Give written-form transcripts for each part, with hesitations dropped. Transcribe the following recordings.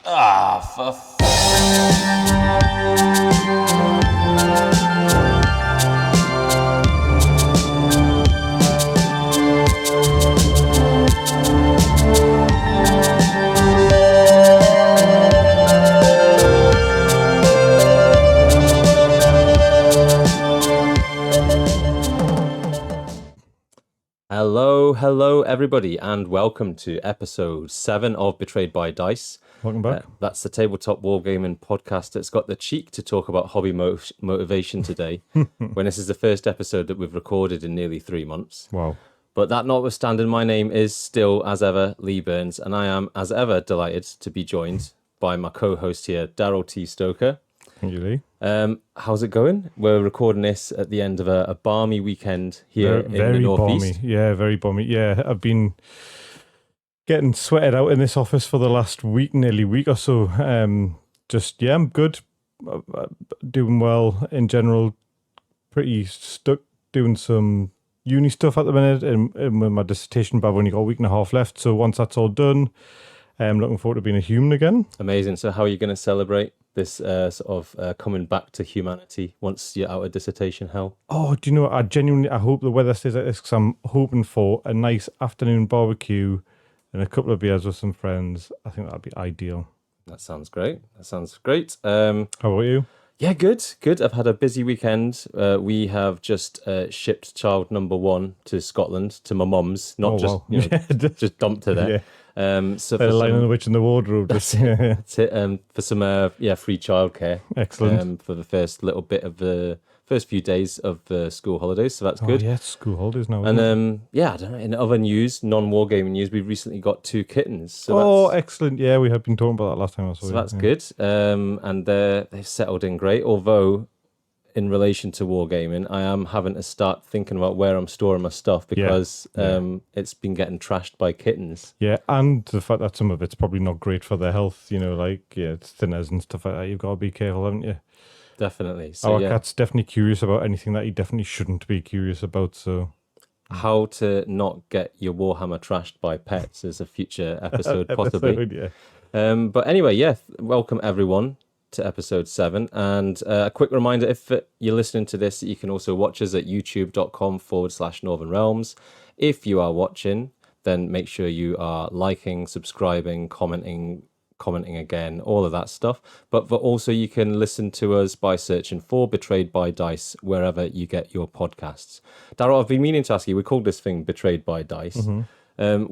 Ah, for Hello, everybody, and welcome to episode 7 of Betrayed by Dice. Welcome back. That's the tabletop wargaming podcast that's got the cheek to talk about hobby motivation today, when this is the first episode that we've recorded in nearly 3 months. Wow. But that notwithstanding, my name is still, as ever, Lee Burns, and I am, as ever, delighted to be joined by my co-host here, Daryl T. Stoker. Thank you, Lee. How's it going? We're recording this at the end of a balmy weekend here in the northeast. Balmy. Yeah, very balmy. Yeah, I've been getting sweated out in this office for the last nearly week or so. I'm good. Doing well in general. Pretty stuck doing some uni stuff at the minute, and with my dissertation, but I've only got a week and a half left. So once that's all done, I'm looking forward to being a human again. Amazing. So how are you going to celebrate this coming back to humanity once you're out of dissertation hell? Oh, do you know what? I hope the weather stays like this, because I'm hoping for a nice afternoon barbecue and a couple of beers with some friends. I think that'd be ideal. That sounds great. How about you? Yeah, good. I've had a busy weekend. We have just shipped child number 1 to Scotland, to my mum's, not just dumped her there. Yeah. So They're lining the witch in the wardrobe. That's it, for some free childcare. Excellent. For the first little bit of the first few days of the school holidays, so that's good. Oh, yeah, it's school holidays now. And I don't know. In other news, non-wargaming news, we've recently got 2 kittens. So excellent! Yeah, we had been talking about that last time I saw you. So that's good. And they've settled in great. Although, in relation to wargaming, I am having to start thinking about where I'm storing my stuff, because it's been getting trashed by kittens. Yeah, and the fact that some of it's probably not great for their health. It's thinners and stuff like that. You've got to be careful, haven't you? Definitely. So, Our cat's definitely curious about anything that he definitely shouldn't be curious about. So, how to not get your Warhammer trashed by pets is a future episode, possibly. But anyway, welcome everyone to episode 7. And a quick reminder, if you're listening to this, you can also watch us at youtube.com/Northern Realms. If you are watching, then make sure you are liking, subscribing, commenting again, all of that stuff. But also you can listen to us by searching for Betrayed by Dice wherever you get your podcasts. Daryl, I've been meaning to ask you, we called this thing Betrayed by Dice. Mm-hmm.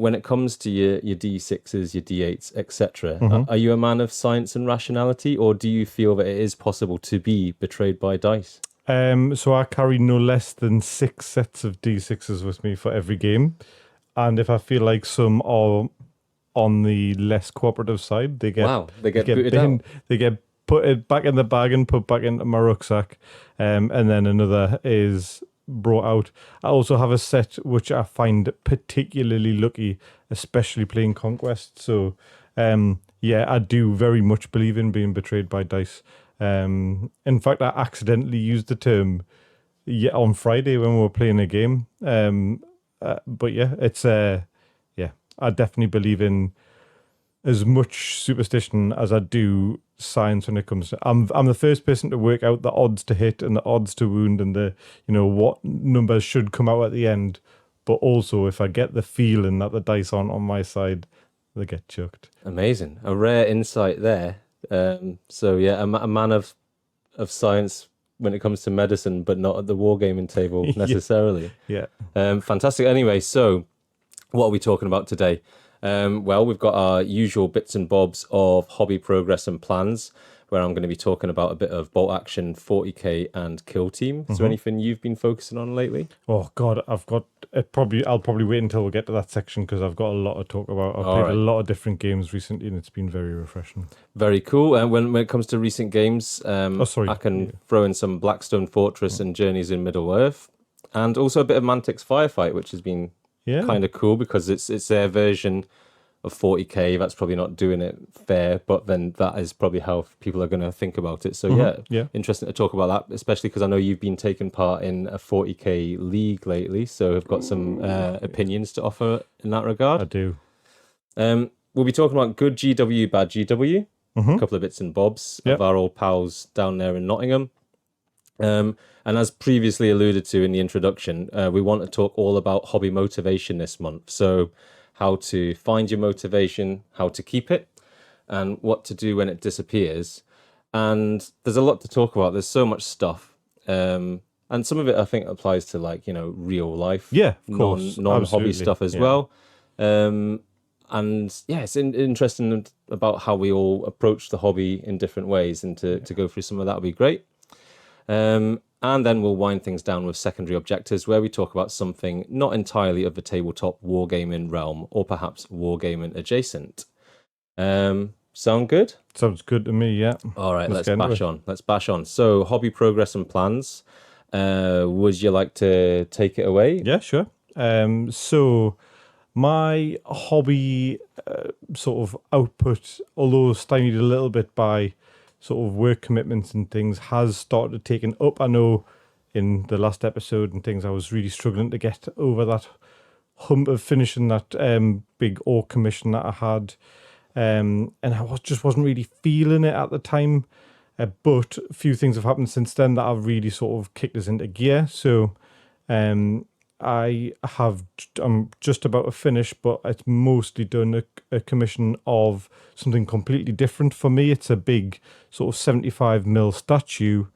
When it comes to your D6s, your D8s, etc., are you a man of science and rationality, or do you feel that it is possible to be betrayed by dice? So I carry no less than 6 sets of D6s with me for every game. And if I feel like some are on the less cooperative side, they get booted out. They get put back in the bag and put back into my rucksack, and then another is brought out. I also have a set which I find particularly lucky, especially playing Conquest. So I do very much believe in being betrayed by dice. In fact, I accidentally used the term on Friday when we were playing a game. I definitely believe in as much superstition as I do science when it comes to. I'm the first person to work out the odds to hit and the odds to wound and the what numbers should come out at the end. But also, if I get the feeling that the dice aren't on my side, they get chucked. Amazing, a rare insight there. A man of science when it comes to medicine, but not at the wargaming table necessarily. Yeah. Fantastic. Anyway, so what are we talking about today? We've got our usual bits and bobs of hobby progress and plans, where I'm going to be talking about a bit of bolt action, 40k, and kill team. Is there anything you've been focusing on lately? Oh God, I've got it. I'll probably wait until we get to that section, because I've got a lot to talk about. I've played a lot of different games recently, and it's been very refreshing. Very cool. And when it comes to recent games, I can throw in some Blackstone Fortress and Journeys in Middle Earth, and also a bit of Mantic's Firefight, which has been kind of cool, because it's their version of 40k. That's probably not doing it fair, but then that is probably how people are going to think about it. So interesting to talk about that, especially because I know you've been taking part in a 40k league lately, so I've got some opinions to offer in that regard. I do. We'll be talking about good GW, bad GW. a couple of bits and bobs of our old pals down there in Nottingham. And as previously alluded to in the introduction, we want to talk all about hobby motivation this month. So how to find your motivation, how to keep it, and what to do when it disappears. And there's a lot to talk about. There's so much stuff. And some of it, I think, applies to like, real life, of course, non-hobby stuff as well. And yeah, it's interesting about how we all approach the hobby in different ways, and to go through some of that would be great. And then we'll wind things down with secondary objectives, where we talk about something not entirely of the tabletop wargaming realm, or perhaps wargaming adjacent. Sound good? Sounds good to me, yeah. All right, let's bash on. So, hobby progress and plans. Would you like to take it away? Yeah, sure. So my hobby sort of output, although stymied a little bit by sort of work commitments and things, has started taking up. I know in the last episode and things, I was really struggling to get over that hump of finishing that big orc commission that I had. And I just wasn't really feeling it at the time. But a few things have happened since then that have really sort of kicked us into gear. So I'm just about to finish, but it's mostly done a commission of something completely different for me. It's a big sort of 75mm statue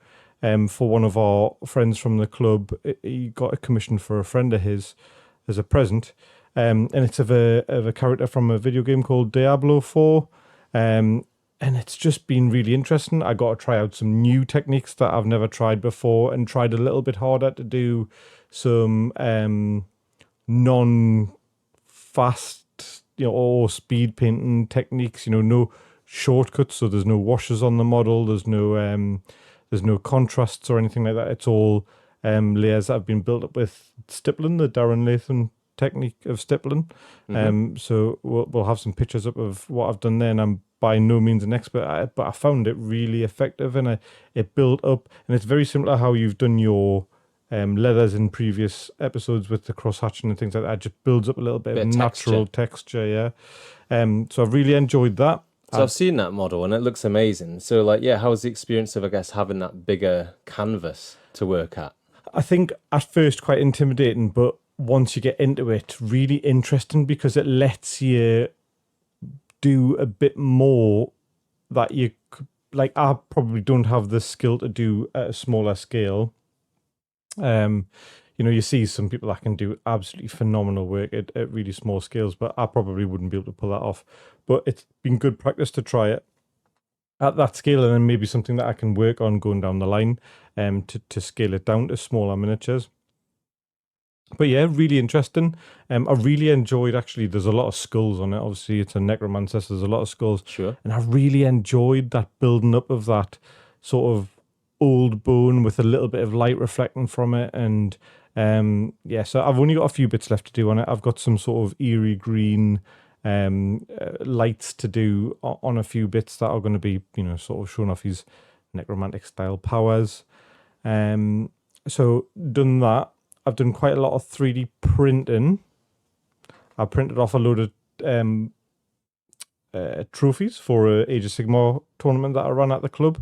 for one of our friends from the club. He got a commission for a friend of his as a present. And it's of a character from a video game called Diablo 4. And it's just been really interesting. I got to try out some new techniques that I've never tried before, and tried a little bit harder to do some non-fast, or speed painting techniques. No shortcuts, so there's no washes on the model. There's no contrasts or anything like that. It's all layers that have been built up with stippling, the Darren Latham technique of stippling. So we'll have some pictures up of what I've done there, and I'm by no means an expert at it, but I found it really effective, and it built up. And it's very similar how you've done your leathers in previous episodes with the cross hatching and things like that. It just builds up a little bit of natural texture, yeah. So I've really enjoyed that. So I've seen that model and it looks amazing. So how was the experience of, I guess, having that bigger canvas to work at? I think at first quite intimidating, but once you get into it, really interesting, because it lets you do a bit more that you like. I probably don't have the skill to do at a smaller scale. You see some people that can do absolutely phenomenal work at really small scales, but I probably wouldn't be able to pull that off. But it's been good practice to try it at that scale, and then maybe something that I can work on going down the line, to scale it down to smaller miniatures. But yeah, really interesting. I really enjoyed, actually, there's a lot of skulls on it. Obviously, it's a necromancer, so there's a lot of skulls. Sure. And I really enjoyed that building up of that sort of old bone with a little bit of light reflecting from it. And so I've only got a few bits left to do on it. I've got some sort of eerie green lights to do on a few bits that are going to be, sort of showing off his necromantic style powers. So done that. I've done quite a lot of 3D printing. I printed off a load of trophies for a Age of Sigmar tournament that I ran at the club,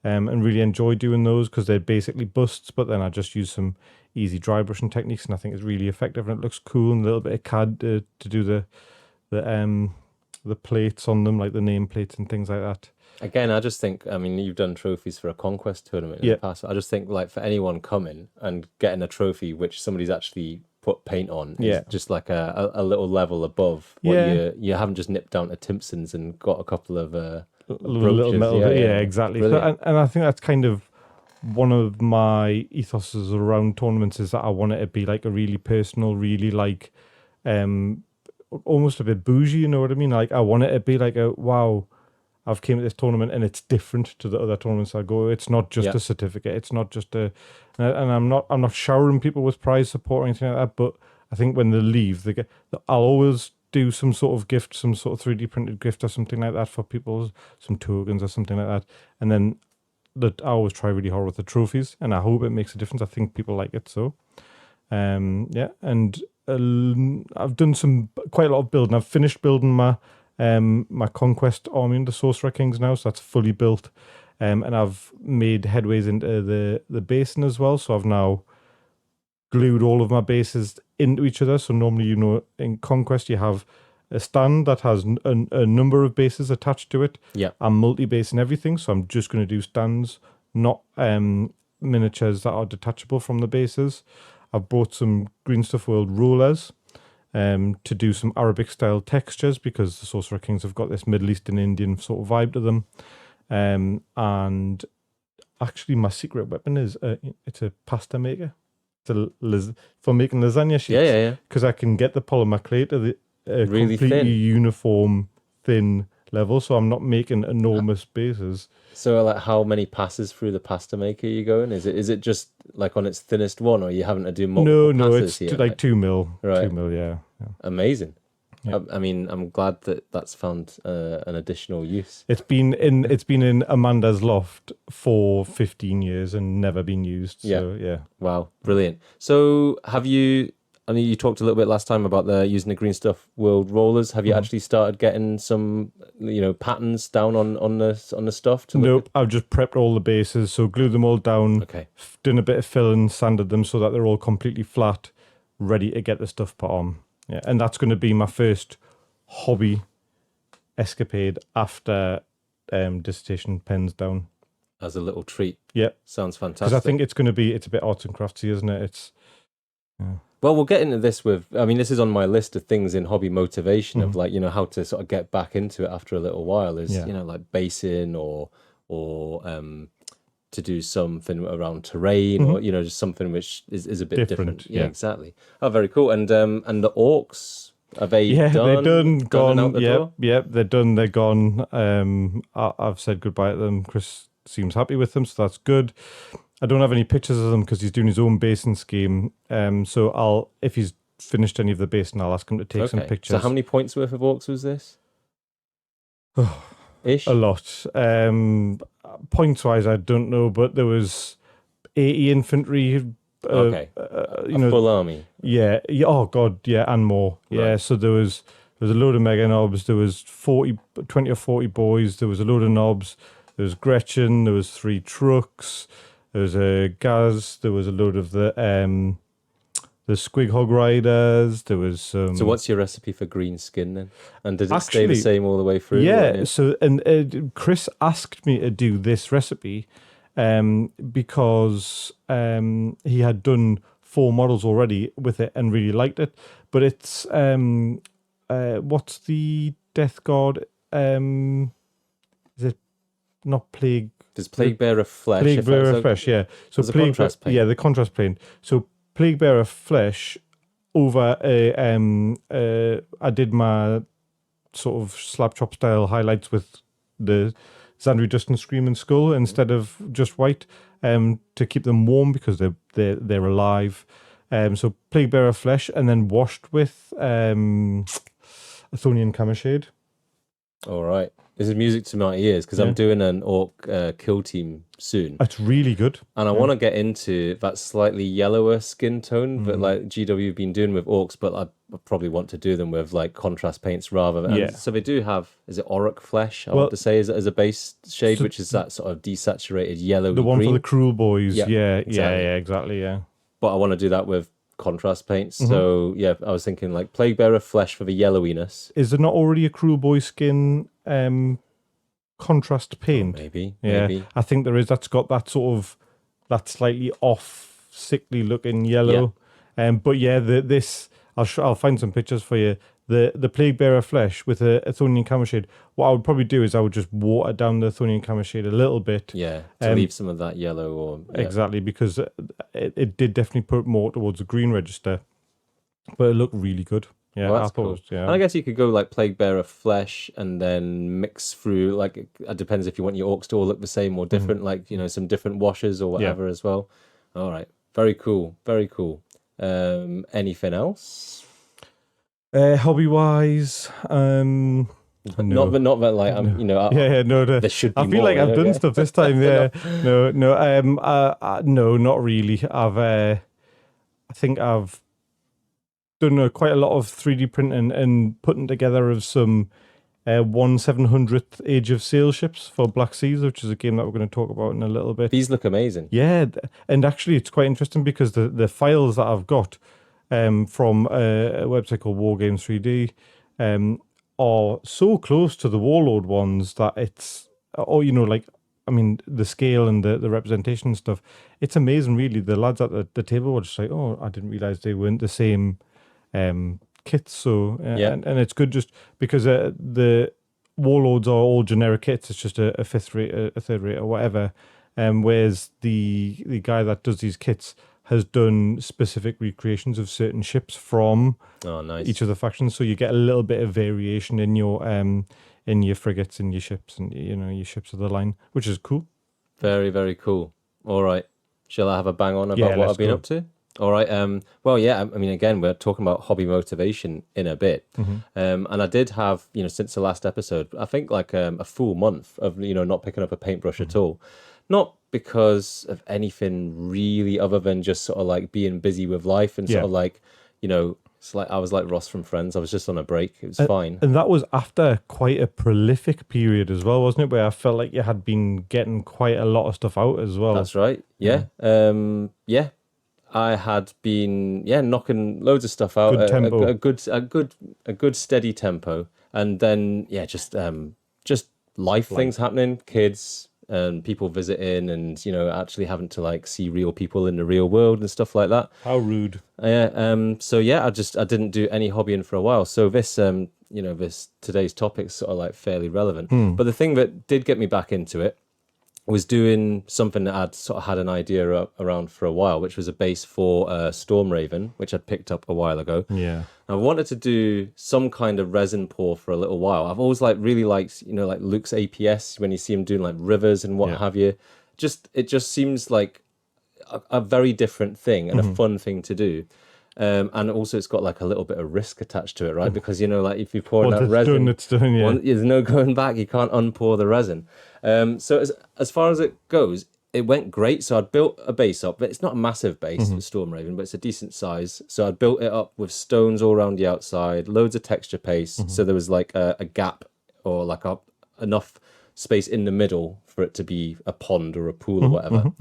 and really enjoyed doing those because they're basically busts, but then I just use some easy dry brushing techniques, and I think it's really effective and it looks cool, and a little bit of CAD to do the plates on them, like the name plates and things like that. Again, I just think, you've done trophies for a Conquest tournament in the past. I just think, for anyone coming and getting a trophy which somebody's actually put paint on is just like a little level above what you haven't just nipped down to Timpson's and got a couple of little metal. Exactly. So, and I think that's kind of one of my ethoses around tournaments, is that I want it to be like a really personal, really like almost a bit bougie, you know what I mean? Like, I want it to be like wow, I've came to this tournament and it's different to the other tournaments I go. It's not just a certificate. It's not just and I'm not showering people with prize support or anything like that. But I think when they leave, I'll always do some sort of gift, some sort of 3D printed gift or something like that for people, some tokens or something like that. And then I always try really hard with the trophies, and I hope it makes a difference. I think people like it. So, and I've done quite a lot of building. I've finished building my my Conquest army under Sorcerer Kings now, so that's fully built. And I've made headways into the basin as well, so I've now glued all of my bases into each other. So normally, in Conquest you have a stand that has a number of bases attached to it. Yeah. I'm multi-base and everything, so I'm just going to do stands, not miniatures that are detachable from the bases. I've brought some Green Stuff World rulers to do some Arabic style textures, because the Sorcerer Kings have got this Middle Eastern Indian sort of vibe to them. And actually my secret weapon is it's a pasta maker. It's for making lasagna sheets. Yeah. Because I can get the polymer clay to the Really completely thin. uniform thin level, so I'm not making enormous bases. So, like, how many passes through the pasta maker are you going? Is it just like on its thinnest one, or are you having to do multiple No, passes it's here? like 2 mil. Right. 2 mil, yeah. Amazing. Yeah. I mean, I'm glad that's found an additional use. It's been in Amanda's loft for 15 years and never been used. So yeah. Wow, brilliant. So have you? I mean, you talked a little bit last time about using the Green Stuff World rollers. Have you actually started getting some, patterns down on the stuff? Nope, I've just prepped all the bases, so glued them all down. Okay. Done a bit of filling, sanded them so that they're all completely flat, ready to get the stuff put on. Yeah, and that's going to be my first hobby escapade after dissertation pens down. As a little treat. Yeah, Sounds fantastic. because I think it's a bit arts and craftsy, isn't it? Well, we'll get into this this is on my list of things in hobby motivation of how to sort of get back into it after a little while is, like basing or to do something around terrain or, just something which is a bit different. Yeah, exactly. Oh, very cool. And the orcs, are they done? Yeah, they're done, gone. Out the door? Yep, they're done, they're gone. I've said goodbye to them. Chris seems happy with them, so that's good. I don't have any pictures of them because he's doing his own basin scheme. So if he's finished any of the basin, I'll ask him to take some pictures. So how many points worth of orcs was this? Ish? A lot. Points wise, I don't know, but there was 80 infantry. Full army. Yeah. Oh God. Yeah, and more. Right. Yeah. So there was a load of mega knobs. There was 20 or 40 boys. There was a load of knobs. There was Gretchen. There was 3 trucks. There was a Gaz. There was a load of the Squig Hog Riders. There was So what's your recipe for green skin then? And did it stay the same all the way through? Yeah. So Chris asked me to do this recipe because he had done 4 models already with it and really liked it. But it's what's the death god? Is it not plague? There's Plague Bearer Flesh. Plague Bearer Flesh, yeah. So the contrast paint. Yeah, the contrast paint. So Plague Bearer Flesh over I did my sort of slap chop style highlights with the Xandri Dust and Screaming Skull instead of just white to keep them warm because they're alive. So Plague Bearer Flesh and then washed with Athonian Camoshade. All right. This is music to my ears because I'm doing an orc kill team soon. It's really good. And I want to get into that slightly yellower skin tone that like GW have been doing with orcs, but I probably want to do them with like contrast paints rather. And so they do have, is it Auric Flesh, I want to say, as a base shade, which is that sort of desaturated yellow. The one green. For the cruel boys. Yeah, exactly. But I want to do that with contrast paints. So yeah, I was thinking like Plague Bearer Flesh for the yellowiness. Is there not already a cruel boy skin contrast paint? Maybe. I think there is. That's got that sort of that slightly off sickly looking yellow. But yeah, this I'll find some pictures for you. The Plague Bearer Flesh with a Athonian Camoshade. What I would probably do is I would just water down the Athonian Camoshade a little bit. Yeah, to leave some of that yellow or... Yeah. Exactly, because it did definitely put more towards the green register. But it looked really good. Yeah, well, that's cool. Yeah. And I guess you could go like Plague Bearer Flesh and then mix through, like, it depends if you want your orcs to all look the same or different, like, some different washes or whatever as well. All right. Very cool. Very cool. Anything else? Hobby wise, no. Not that like I'm, there should be. I feel like I've done stuff this time. Yeah, no, not really. I think I've done quite a lot of 3D printing and putting together of some 1/700th Age of Sail ships for Black Seas, which is a game that we're going to talk about in a little bit. These look amazing. Yeah, and actually it's quite interesting because the files that I've got from a website called Wargames 3D are so close to the Warlord ones that it's, or like, I mean, the scale and the representation and stuff, it's amazing, really. The lads at the table were just like, oh, I didn't realize they weren't the same kits. So, and it's good just because the Warlords are all generic kits. It's just a fifth rate, a third rate, or whatever. Whereas the guy that does these kits has done specific recreations of certain ships from each of the factions. So you get a little bit of variation in your frigates and your ships and your ships of the line, which is cool. Very, very cool. All right. Shall I have a bang on about what I've been up to? All right. Well, yeah, I mean, again, we're talking about hobby motivation in a bit. And I did have, since the last episode, I think like a full month of, not picking up a paintbrush at all. Not because of anything really other than just sort of like being busy with life and sort of like, it's like I was like Ross from Friends. I was just on a break. It was fine. And that was after quite a prolific period as well, wasn't it? Where I felt like you had been getting quite a lot of stuff out as well. That's right. Yeah. I had been knocking loads of stuff out. Good tempo. A good steady tempo. And then just life things happening, kids and people visiting and actually having to like see real people in the real world and stuff like that. How rude. So yeah, I didn't do any hobbying for a while. So this this today's topic's sort of like fairly relevant. But the thing that did get me back into it was doing something that I'd sort of had an idea around for a while, which was a base for Storm Raven, which I'd picked up a while ago. Yeah. I wanted to do some kind of resin pour for a little while. I've always really liked, like Luke's APS when you see him doing like rivers and what have you. It just seems like a very different thing and a fun thing to do. And also it's got like a little bit of risk attached to it, right? Because like if you pour that resin, it's done, yeah. There's no going back. You can't unpour the resin. So as far as it goes, it went great. So I'd built a base up, but it's not a massive base for Storm Raven, but it's a decent size. So I'd built it up with stones all around the outside, loads of texture paste. So there was like a gap or like enough space in the middle for it to be a pond or a pool or whatever.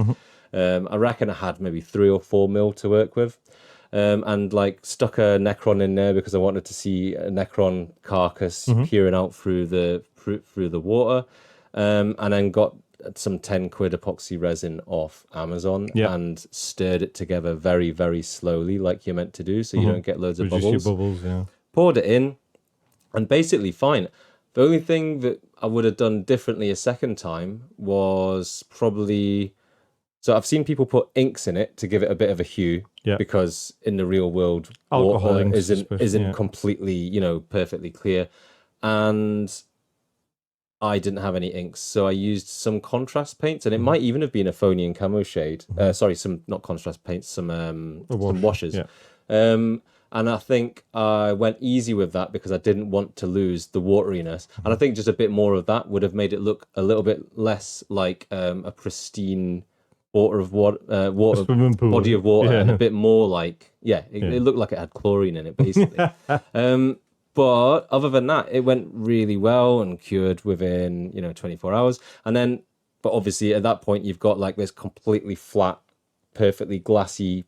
I reckon I had maybe 3 or 4 mil to work with. And like stuck a Necron in there because I wanted to see a Necron carcass peering out through the water. And then got some 10 quid epoxy resin off Amazon and stirred it together very, very slowly like you're meant to do so you don't get loads of bubbles. Your bubbles, yeah. Poured it in and basically fine. The only thing that I would have done differently a second time was probably... So I've seen people put inks in it to give it a bit of a hue because in the real world, water isn't completely, perfectly clear. And I didn't have any inks, so I used some contrast paints, and it might even have been a Phonian camo shade. Not contrast paints, some washes. Yeah. And I think I went easy with that because I didn't want to lose the wateriness. And I think just a bit more of that would have made it look a little bit less like a pristine body of water, and a bit more like it looked like it had chlorine in it basically. But other than that, it went really well and cured within 24 hours. And then, but obviously at that point you've got like this completely flat, perfectly glassy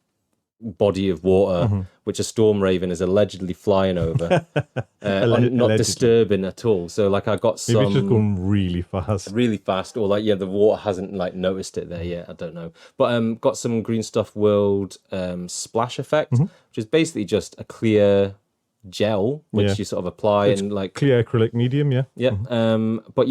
body of water which a Storm Raven is allegedly flying over, not disturbing at all. So like I got some... Maybe it's just going really fast. Or like the water hasn't like noticed it there yet. I don't know. But got some Green Stuff World splash effect, which is basically just a clear gel which you sort of apply and like clear acrylic medium. But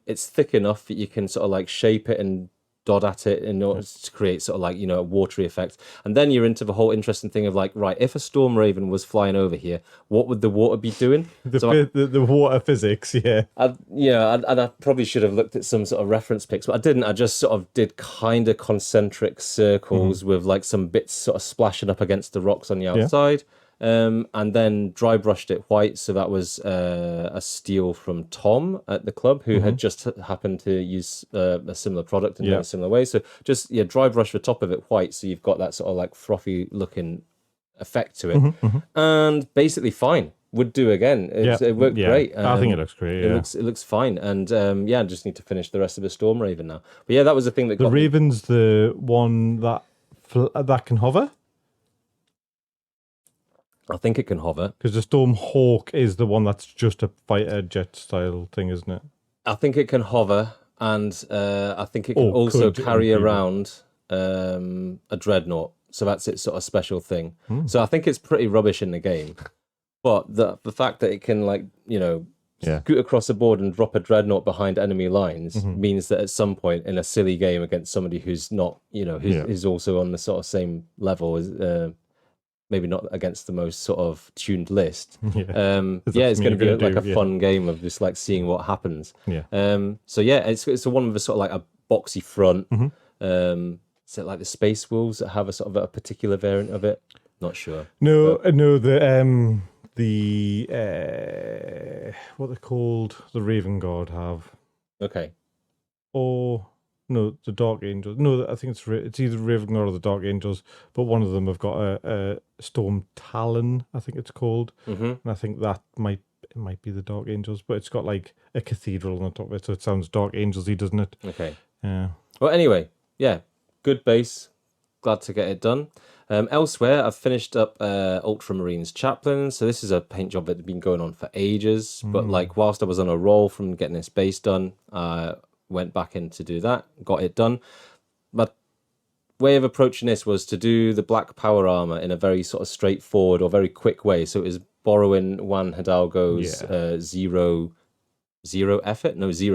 it's thick enough that you can sort of like shape it and dot at it in order to create sort of like a watery effect. And then you're into the whole interesting thing of like, right, if a Storm Raven was flying over here, what would the water be doing? The water physics. I probably should have looked at some sort of reference pics, but I didn't. I just sort of did kind of concentric circles with like some bits sort of splashing up against the rocks on the outside. And then dry brushed it white. So that was a steal from Tom at the club, who had just happened to use a similar product in a similar way. So just dry brush the top of it white, so you've got that sort of like frothy looking effect to it. And basically fine. would do again. It worked great. I think it looks great. Yeah. It looks fine. And I just need to finish the rest of the Storm Raven now. But yeah, that was the thing that the Raven's the one that can hover. I think it can hover. Because the Storm Hawk is the one that's just a fighter jet style thing, isn't it? I think it can hover, and I think it can also carry around a dreadnought. So that's its sort of special thing. So I think it's pretty rubbish in the game. But the fact that it can, like, scoot across the board and drop a dreadnought behind enemy lines means that at some point in a silly game against somebody who's not, who's also on the sort of same level as, maybe not against the most sort of tuned list. It's going to be like a fun game of just like seeing what happens. It's one with a sort of like a boxy front. Is it like the Space Wolves that have a sort of a particular variant of it? Not sure. No, the what they're called, the Raven Guard have. Okay. Or no, the Dark Angels. No, I think it's either Raven Guard or the Dark Angels. But one of them have got a Storm Talon, I think it's called, and I think that might be the Dark Angels. But it's got like a cathedral on the top of it, so it sounds Dark Angelsy, doesn't it? Okay. Yeah. Well, anyway, good base. Glad to get it done. Elsewhere, I've finished up Ultramarines Chaplain. So this is a paint job that had been going on for ages. But like whilst I was on a roll from getting this base done, I went back in to do that, got it done. My way of approaching this was to do the black power armor in a very sort of straightforward or very quick way. So it was borrowing Juan Hidalgo's zero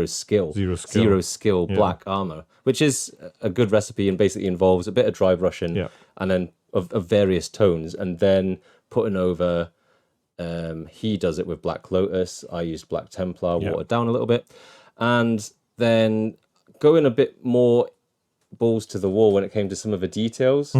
skill black armor, which is a good recipe and basically involves a bit of drive Russian and then of various tones, and then putting over he does it with Black Lotus, I used Black Templar, watered down a little bit, and then going a bit more balls to the wall when it came to some of the details.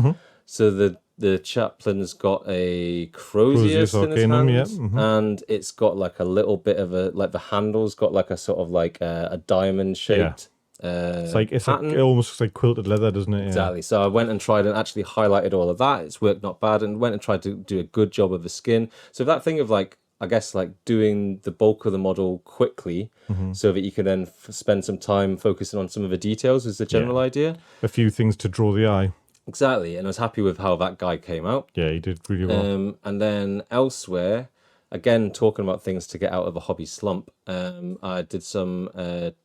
So the chaplain's got a Crozius in his hand, and it's got like a little bit of the handle's got like a sort of like a diamond shaped it's like it almost looks like quilted leather, doesn't it? Exactly. So I went and tried and actually highlighted all of that. It's worked not bad, and went and tried to do a good job of the skin. So that thing of like, I guess, like doing the bulk of the model quickly so that you can then spend some time focusing on some of the details is the general idea. A few things to draw the eye. Exactly, and I was happy with how that guy came out. Yeah, he did really well. And then elsewhere, again, talking about things to get out of a hobby slump, I did some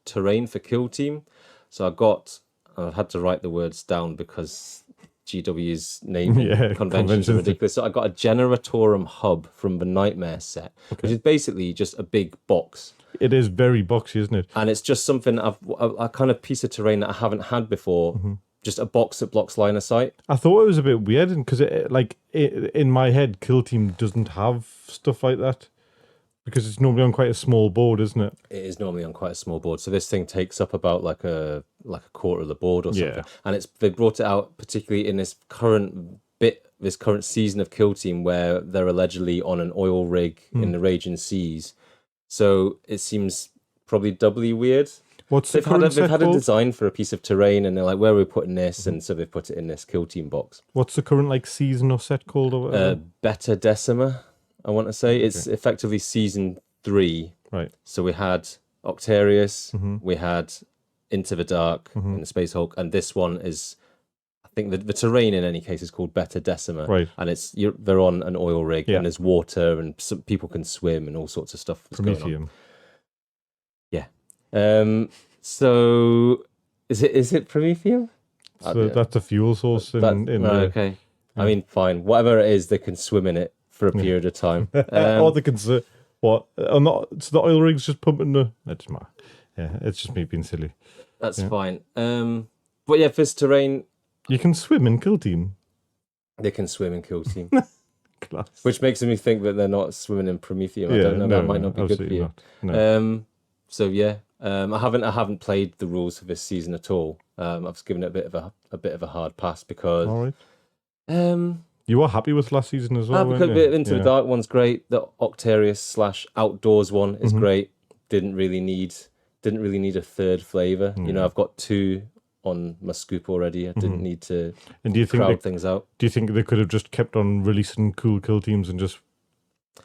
terrain for Kill Team. So I've had to write the words down because GW's naming conventions are ridiculous. So I got a Generatorum hub from the Nightmare set, which is basically just a big box. It is very boxy, isn't it? And it's just something a kind of piece of terrain that I haven't had before. Just a box that blocks line of sight. I thought it was a bit weird because in my head, Kill Team doesn't have stuff like that because it's normally on quite a small board, isn't it? It is normally on quite a small board. So this thing takes up about like a quarter of the board or something. And they brought it out particularly in this current season of Kill Team where they're allegedly on an oil rig in the raging seas. So it seems probably doubly weird. They've had a design for a piece of terrain, and they're like, "Where are we putting this?" And so they've put it in this Kill Team box. What's the current season or set called? Or whatever? Beta Decima, I want to say. It's effectively season 3. Right. So we had Octarius, we had Into the Dark in the Space Hulk, and this one is, I think the terrain in any case is called Beta Decima. Right. And they're on an oil rig, and there's water, and some people can swim, and all sorts of stuff. Prometheum. So is it Prometheum? So that's a fuel source okay. I mean, fine. Whatever it is, they can swim in it for a period of time. Or they can what? So the oil rig's just pumping the. It's just me being silly. That's fine. But yeah, for this terrain, you can swim in Kill Team. They can swim in Kill Team. Class. Which makes me think that they're not swimming in Prometheum. I don't know. That might not be good for you. No. So yeah, I haven't played the rules for this season at all. I've just given it a bit of a hard pass because. All right. You were happy with last season as well. Because Into the Dark one's great. The Octarius / Outdoors one is great. Didn't really need a third flavor. I've got 2 on my scoop already. I didn't need to crowd things out. Do you think they could have just kept on releasing cool Kill Teams and just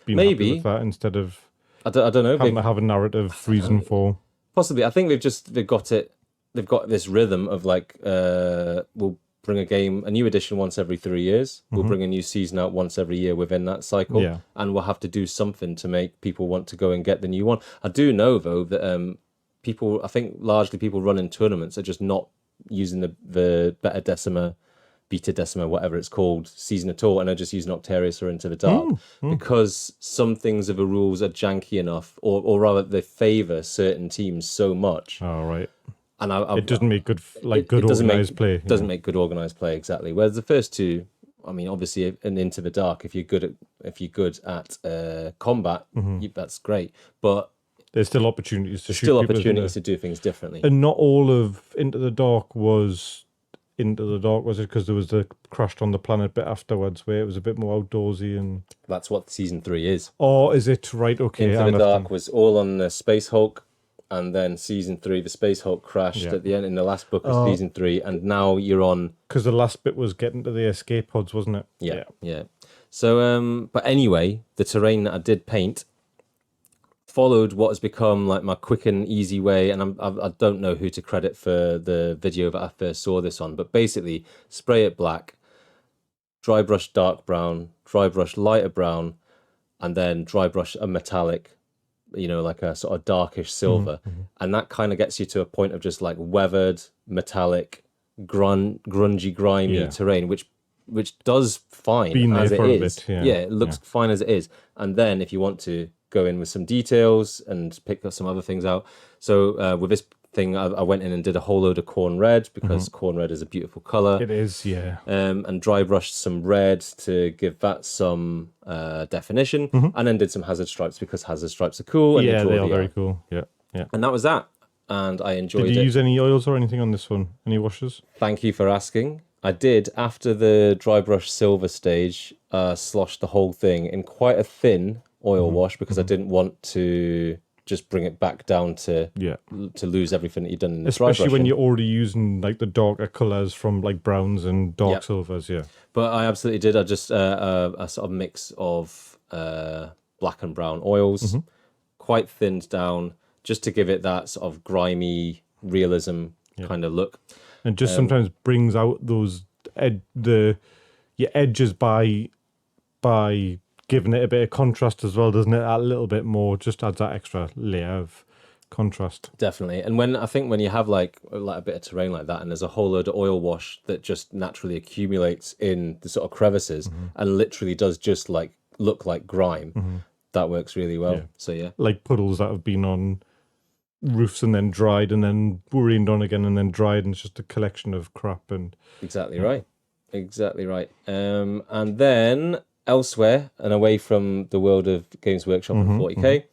been happy Maybe with that instead of I don't know. having to have a narrative reason for. Possibly, I think they've got it. They've got this rhythm of like, we'll bring a new edition once every 3 years. We'll bring a new season out once every year within that cycle, Yeah. and we'll have to do something to make people want to go and get the new one. I do know though that people, I think largely people running tournaments are just not using the beta decima, whatever it's called, season at all, and are just using Octarius or Into the Dark because some things of the rules are janky enough, or rather they favour certain teams so much. Oh, right. And it doesn't make good doesn't organised play. Doesn't make good organised play, exactly. Whereas the first two, I mean, obviously, and Into the Dark, if you're good at combat, that's great. But there's still opportunities to shoot. Still opportunities to do things differently. And not all of Into the Dark was it? Because there was the Crashed on the Planet bit afterwards, where it was a bit more outdoorsy, and that's what season 3 is. Oh, is it? Right. Okay. Into the Dark was all on the Space Hulk. And then season 3, the Space Hulk crashed at the end in the last book of season 3, and now you're on because the last bit was getting to the escape pods, wasn't it? Yeah. So, but anyway, the terrain that I did paint followed what has become like my quick and easy way, and I don't know who to credit for the video that I first saw this on, but basically spray it black, dry brush dark brown, dry brush lighter brown, and then dry brush a metallic, like a sort of darkish silver. And that kind of gets you to a point of just like weathered, metallic, grungy, grimy terrain, which does fine as it is. It looks fine as it is. And then if you want to go in with some details and pick up some other things out. So with this thing, I went in and did a whole load of corn red because corn red is a beautiful color. It is, yeah. And dry brushed some red to give that some definition, and then did some hazard stripes because hazard stripes are cool. And they are very cool. Yeah. And that was that. And I enjoyed it. Did you use any oils or anything on this one? Any washes? Thank you for asking. I did, after the dry brush silver stage, sloshed the whole thing in quite a thin oil wash because I didn't want to just bring it back down to lose everything that you've done in the dry brushing. Especially when you're already using like the darker colours from like browns and dark silvers, But I absolutely did. I just a sort of mix of black and brown oils, quite thinned down, just to give it that sort of grimy realism kind of look. And just sometimes brings out those your edges by giving it a bit of contrast as well, doesn't it? A little bit more, just adds that extra layer of contrast. Definitely. And when you have like a bit of terrain like that, and there's a whole load of oil wash that just naturally accumulates in the sort of crevices and literally does just like look like grime, that works really well. So like puddles that have been on roofs and then dried and then rained on again and then dried, and it's just a collection of crap. And exactly right. And then elsewhere and away from the world of Games Workshop and 40k,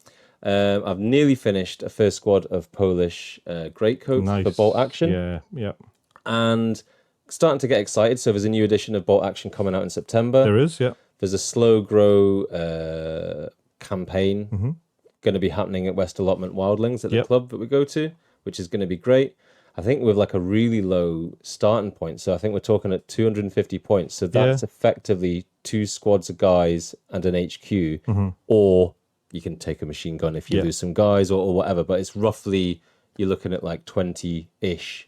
I've nearly finished a first squad of Polish greatcoats for Bolt Action. Yeah. And starting to get excited. So there's a new edition of Bolt Action coming out in September. There is, There's a slow grow campaign going to be happening at West Allotment Wildlings at the club that we go to, which is going to be great. I think with like a really low starting point. So I think we're talking at 250 points. So that's effectively 2 squads of guys and an HQ, or you can take a machine gun if you lose some guys or whatever. But it's roughly, you're looking at like 20-ish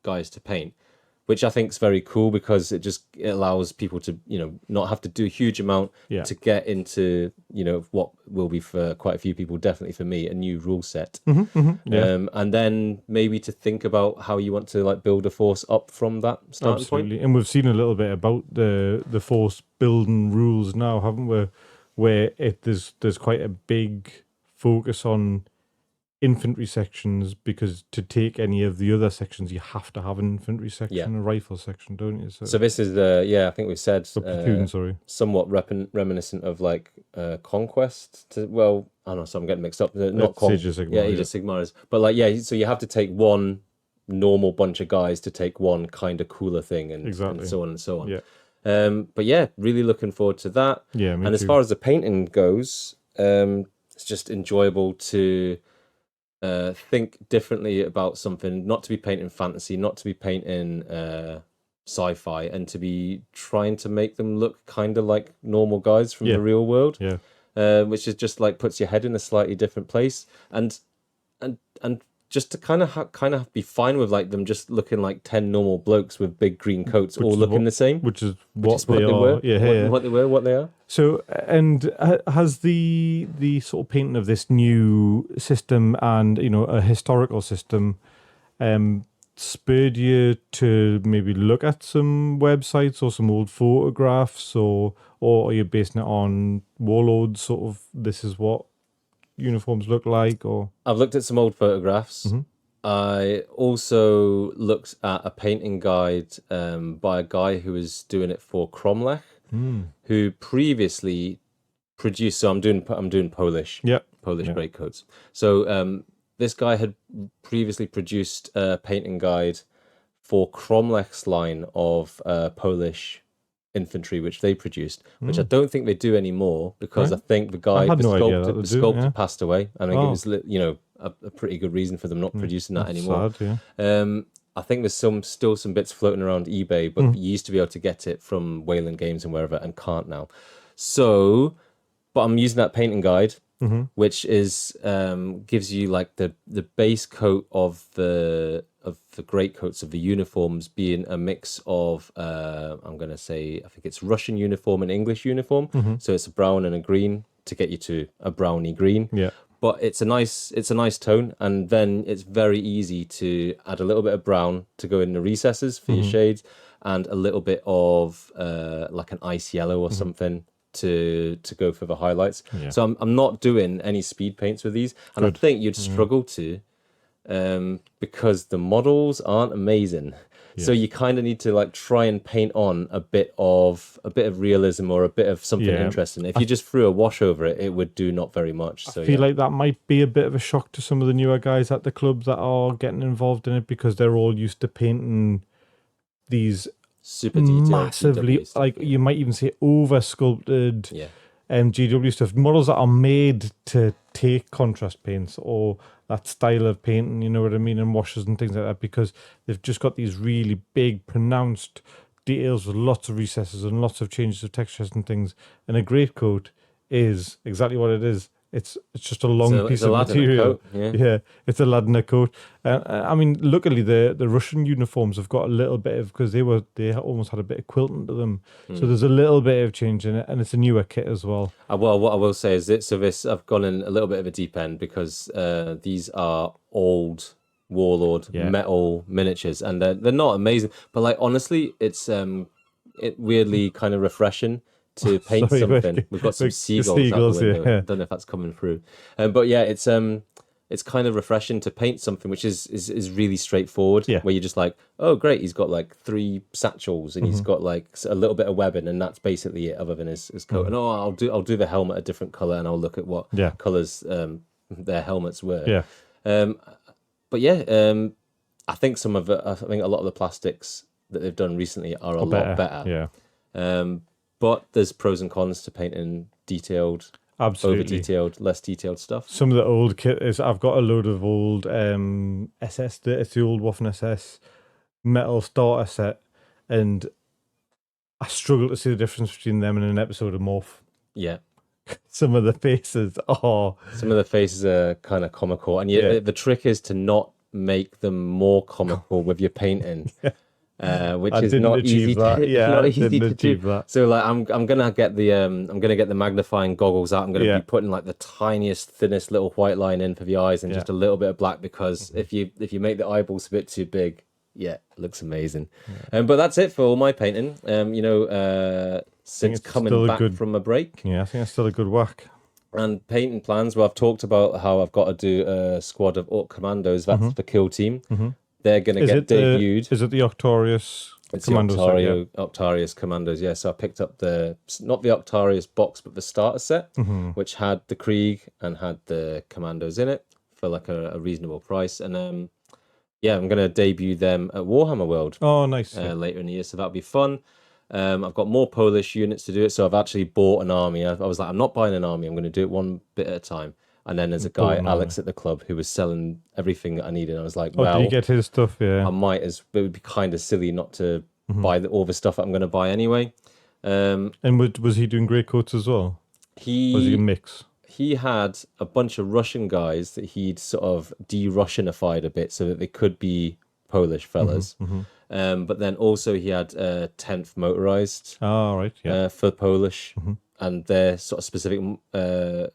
guys to paint, which I think is very cool because it allows people to, not have to do a huge amount to get into, what will be for quite a few people, definitely for me, a new rule set. And then maybe to think about how you want to like build a force up from that starting point. And we've seen a little bit about the force building rules now, haven't we? Where there's quite a big focus on infantry sections, because to take any of the other sections you have to have an infantry section, a rifle section, don't you? So this is I think we've said platoon, somewhat reminiscent of like Conquest. So I'm getting mixed up. Not Age of Sigmar, Age of Sigmar is, but so you have to take one normal bunch of guys to take one kind of cooler thing, and so on and so on. But really looking forward to that. And as far as the painting goes, it's just enjoyable to think differently about something, not to be painting fantasy, not to be painting sci-fi and to be trying to make them look kind of like normal guys from the real world. Yeah. Which is just like puts your head in a slightly different place, and just to kind of be fine with like them just looking like 10 normal blokes with big green coats, all looking the same, which is what they are. What they are. So, and has the sort of painting of this new system and a historical system spurred you to maybe look at some websites or some old photographs, or are you basing it on Warlord's sort of this is what uniforms look like? Or I've looked at some old photographs. Mm-hmm. I also looked at a painting guide by a guy who was doing it for Cromlech, who previously produced. So I'm doing Polish greatcoats. So this guy had previously produced a painting guide for Cromlech's line of Polish infantry, which they produced, which I don't think they do anymore because I think the guy, the sculptor passed away. I think it was, a pretty good reason for them not producing that anymore. Sad, yeah. I think there's still some bits floating around eBay, but you used to be able to get it from Wayland Games and wherever, and can't now. So, but I'm using that painting guide, which is gives you like the base coat of the greatcoats of the uniforms being a mix of I'm going to say, I think it's Russian uniform and English uniform. So it's a brown and a green to get you to a browny green. Yeah. But it's a nice tone, and then it's very easy to add a little bit of brown to go in the recesses for your shades, and a little bit of like an ice yellow or something to go for the highlights. Yeah. So I'm not doing any speed paints with these, and I think you'd struggle to because the models aren't amazing. Yeah. So you kind of need to like try and paint on a bit of realism or a bit of something interesting. If you just threw a wash over it, it would do not very much. So I feel like that might be a bit of a shock to some of the newer guys at the club that are getting involved in it, because they're all used to painting these super detailed, massively, like you might even say over sculpted GW stuff, models that are made to take contrast paints or that style of painting, you know what I mean, and washes and things like that, because they've just got these really big, pronounced details with lots of recesses and lots of changes of textures and things. And a greatcoat is exactly what it is. It's just a long piece of material. Yeah, it's a lad in a coat. I mean, luckily the Russian uniforms have got a little bit of, because they almost had a bit of quilting to them. So there's a little bit of change in it, and it's a newer kit as well. Well, what I will say is this I've gone in a little bit of a deep end, because these are old Warlord metal miniatures, and they're not amazing, but like honestly, it's it weirdly kind of refreshing to paint something. We've got some seagulls out the window. I don't know if that's coming through, but yeah, it's kind of refreshing to paint something which is really straightforward. Where you're just like, oh great, he's got like 3 satchels and he's got like a little bit of webbing, and that's basically it, other than his coat. And I'll do the helmet a different color, and I'll look at what colors their helmets were. But I think I think a lot of the plastics that they've done recently are a lot better. But there's pros and cons to painting detailed, over-detailed, less detailed stuff. Some of the old kit is, I've got a load of old SS, it's the old Waffen SS metal starter set, and I struggle to see the difference between them and an episode of Morph. Yeah. Some of the faces are kind of comical, and the trick is to not make them more comical with your painting. Which is not easy to do. That. So like I'm gonna get the magnifying goggles out. I'm gonna be putting like the tiniest, thinnest little white line in for the eyes, and just a little bit of black, because if you make the eyeballs a bit too big, it looks amazing. But that's it for all my painting. Since coming back from a break. Yeah, I think it's still a good whack. And painting plans. Well, I've talked about how I've got to do a squad of Orc Commandos. That's the kill team. They're going to get debuted. Is it the Octarius Commandos? It's the Octarius Commandos, so I picked up not the Octarius box, but the starter set, which had the Krieg and had the Commandos in it for like a reasonable price. And I'm going to debut them at Warhammer World. Oh, nice. Later in the year, so that'll be fun. I've got more Polish units to do it, so I've actually bought an army. I was like, I'm not buying an army, I'm going to do it one bit at a time. And then there's a guy, Alex, at the club who was selling everything that I needed. And I was like, did you get his stuff? Yeah. It would be kind of silly not to buy all the stuff that I'm going to buy anyway. And was he doing grey coats as well? Was he a mix? He had a bunch of Russian guys that he'd sort of de-Russianified a bit so that they could be Polish fellas. But then also he had 10th motorized for Polish, and their sort of specific metal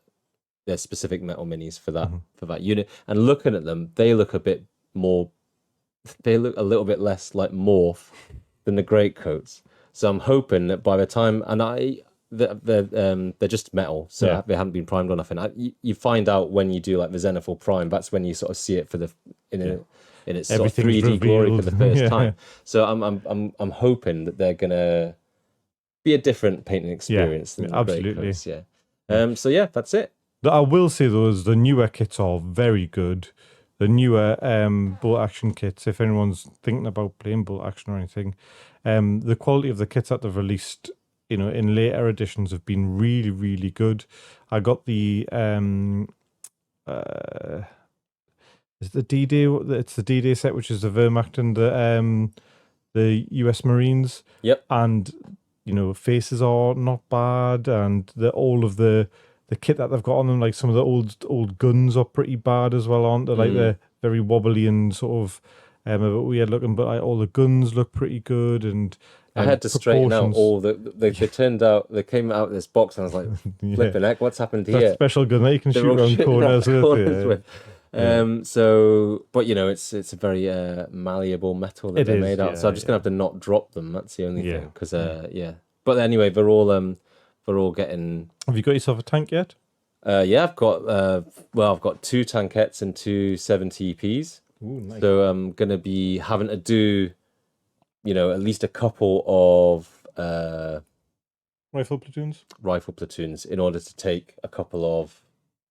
minis for that unit. And looking at them, they look a little bit less like morph than the greatcoats. So I'm hoping that by the time, they're just metal, so they haven't been primed or nothing. You find out when you do like the Zenithal Prime. That's when you sort of see it in its sort of 3D glory for the first time. So I'm hoping that they're gonna be a different painting experience than the greatcoats. So yeah, that's it. I will say though, is the newer kits are very good. The newer bolt action kits, if anyone's thinking about playing bolt action or anything, the quality of the kits that they've released, in later editions have been really, really good. I got the is the D-Day? It's the D-Day set, which is the Wehrmacht and the US Marines. Yep. And faces are not bad, and all of the kit that they've got on them, like some of the old guns are pretty bad as well, aren't they? Like they're very wobbly and sort of a bit weird looking, but all the guns look pretty good. And I had to straighten out all they turned out. They came out of this box, and I was like, "Flipping heck, what's happened here?" That special gun that you can shoot around corners with. So, but it's a very malleable metal that they're made out. So I'm just gonna have to not drop them. That's the only thing. Because But anyway, they're all getting. Have you got yourself a tank yet? I've got I've got 2 tankettes and 2 70 EPs. Ooh, nice. So I'm gonna be having to do, at least a couple of rifle platoons in order to take a couple of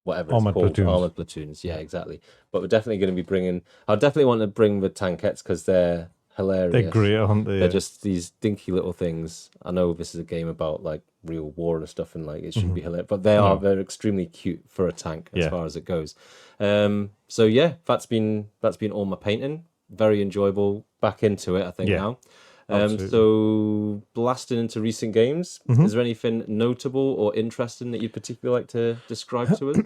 whatever armored it's called, platoons. Armored platoons. Yeah, exactly. But we're definitely going to be bringing. I definitely want to bring the tankettes because they're hilarious. They're great, aren't they? They're just these dinky little things. I know this is a game about like real war and stuff, and like it shouldn't be hilarious, but they're extremely cute for a tank as far as it goes. So yeah, that's been all my painting. Very enjoyable. Back into it, I think now. So blasting into recent games. Is there anything notable or interesting that you'd particularly like to describe to us?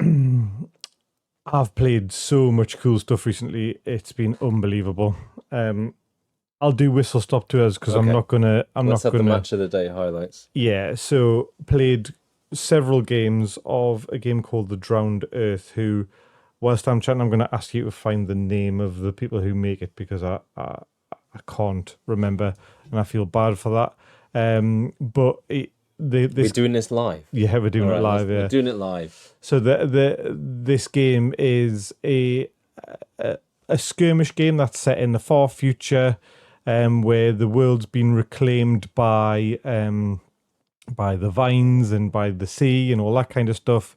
I've played so much cool stuff recently. It's been unbelievable. I'll do whistle stop tours because I'm not gonna. Let's have the match of the day highlights. Yeah, so played several games of a game called The Drowned Earth. Who, whilst I'm chatting, I'm going to ask you to find the name of the people who make it because I can't remember and I feel bad for that. But we're doing this live. Yeah, we're doing it live. We're doing it live. So this game is a skirmish game that's set in the far future, where the world's been reclaimed by the vines and by the sea and all that kind of stuff.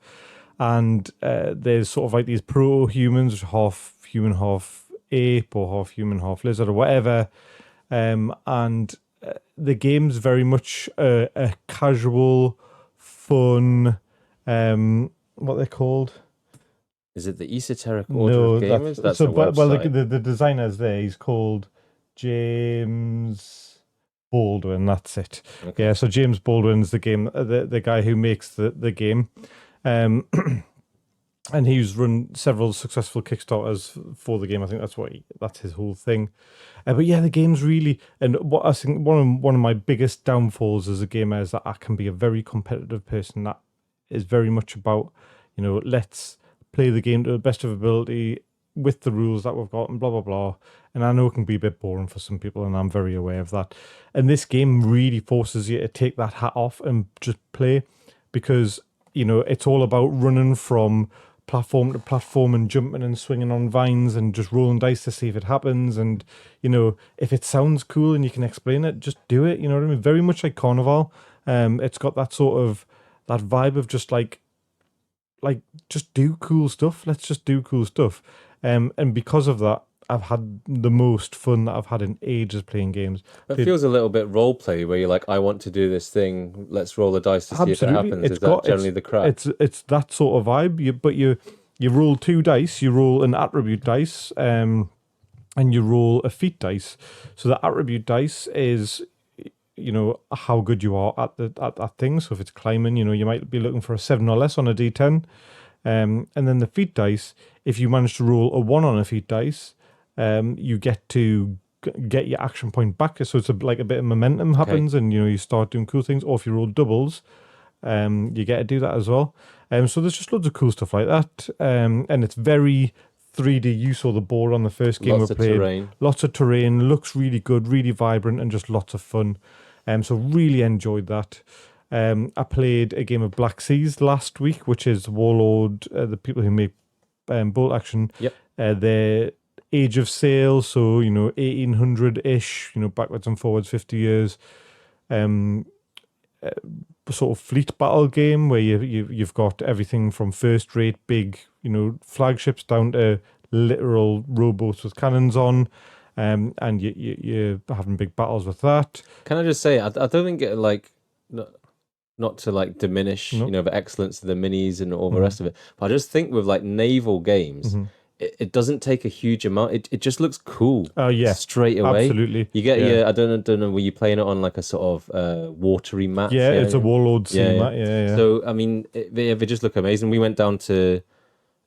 And there's sort of like these proto-humans, half human, half ape, or half human, half lizard, or whatever. And the game's very much a casual, fun, what they're called. Is it the Esoteric Order of Gamers? That's the website. Well, the designer's there. He's called James Baldwin. That's it. Okay. Yeah, so James Baldwin's the guy who makes the game. And he's run several successful Kickstarters for the game. I think that's his whole thing. But yeah, the game's really, and what I think one of my biggest downfalls as a gamer is that I can be a very competitive person. That is very much about, let's play the game to the best of ability with the rules that we've got and blah, blah, blah. And I know it can be a bit boring for some people, and I'm very aware of that. And this game really forces you to take that hat off and just play, because, it's all about running from platform to platform and jumping and swinging on vines and just rolling dice to see if it happens. And, if it sounds cool and you can explain it, just do it. You know what I mean? Very much like Carnival. It's got that sort of, that vibe of just like just do cool stuff. Let's just do cool stuff. And because of that, I've had the most fun that I've had in ages playing games. It feels a little bit role play where you're like, I want to do this thing. Let's roll the dice to see if it happens. Is that generally the crack? It's that sort of vibe. But you roll 2 dice. You roll an attribute dice. and you roll a feat dice. So the attribute dice is, how good you are at that thing. So if it's climbing, you might be looking for a 7 or less on a D10. And then the feat dice, if you manage to roll a 1 on a feat dice, you get to get your action point back. So it's like a bit of momentum happens, and you start doing cool things. Or if you roll doubles, you get to do that as well. So there's just loads of cool stuff like that. And it's very 3D. You saw the board on the first game we played. Terrain. Lots of terrain. Looks really good, really vibrant, and just lots of fun. So really enjoyed that. I played a game of Black Seas last week, which is Warlord, the people who make Bolt Action. Yep. Their age of sail, so 1800-ish, backwards and forwards 50 years. Sort of fleet battle game where you've got everything from first rate big flagships down to literal rowboats with cannons on, and you're having big battles with that. Can I just say, I don't think it not to diminish the excellence of the minis and all the rest of it, but I just think with naval games, it doesn't take a huge amount. It just looks cool. Oh yeah, straight away. Absolutely. You get your I don't know. Were you playing it on a sort of watery mat? Yeah, it's a Warlord scene mat. Yeah. So I mean, they just look amazing. We went down to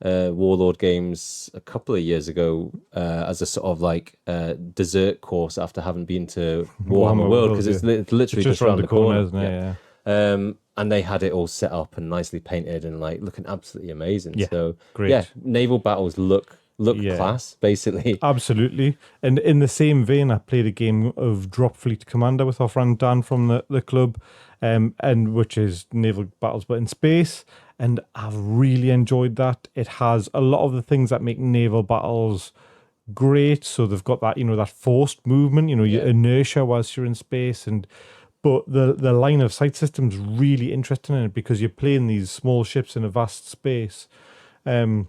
Warlord games a couple of years ago as a sort of dessert course after having been to Warhammer World, because it's literally just around the corner, isn't it? Yeah. And they had it all set up and nicely painted and looking absolutely amazing. Yeah, so great. Yeah, naval battles look class, basically. Absolutely. And in the same vein, I played a game of Drop Fleet Commander with our friend Dan from the club, and which is naval battles but in space. And I've really enjoyed that. It has a lot of the things that make naval battles great. So they've got that, that forced movement, your inertia whilst you're in space, but the line of sight system's really interesting in it because you're playing these small ships in a vast space. And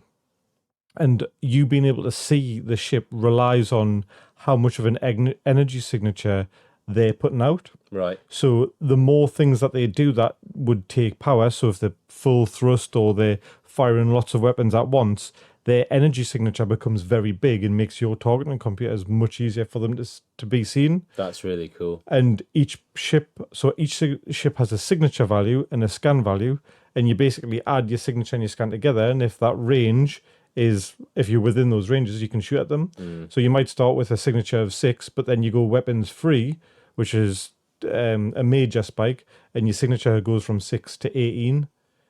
you being able to see the ship relies on how much of an energy signature they're putting out. Right. So the more things that they do that would take power, so if they're full thrust or they're firing lots of weapons at once, their energy signature becomes very big and makes your targeting computers much easier for them to be seen. That's really cool. And each ship has a signature value and a scan value, and you basically add your signature and your scan together, and if that range is, if you're within those ranges, you can shoot at them. So you might start with a signature of 6, but then you go weapons free, which is a major spike, and your signature goes from 6 to 18.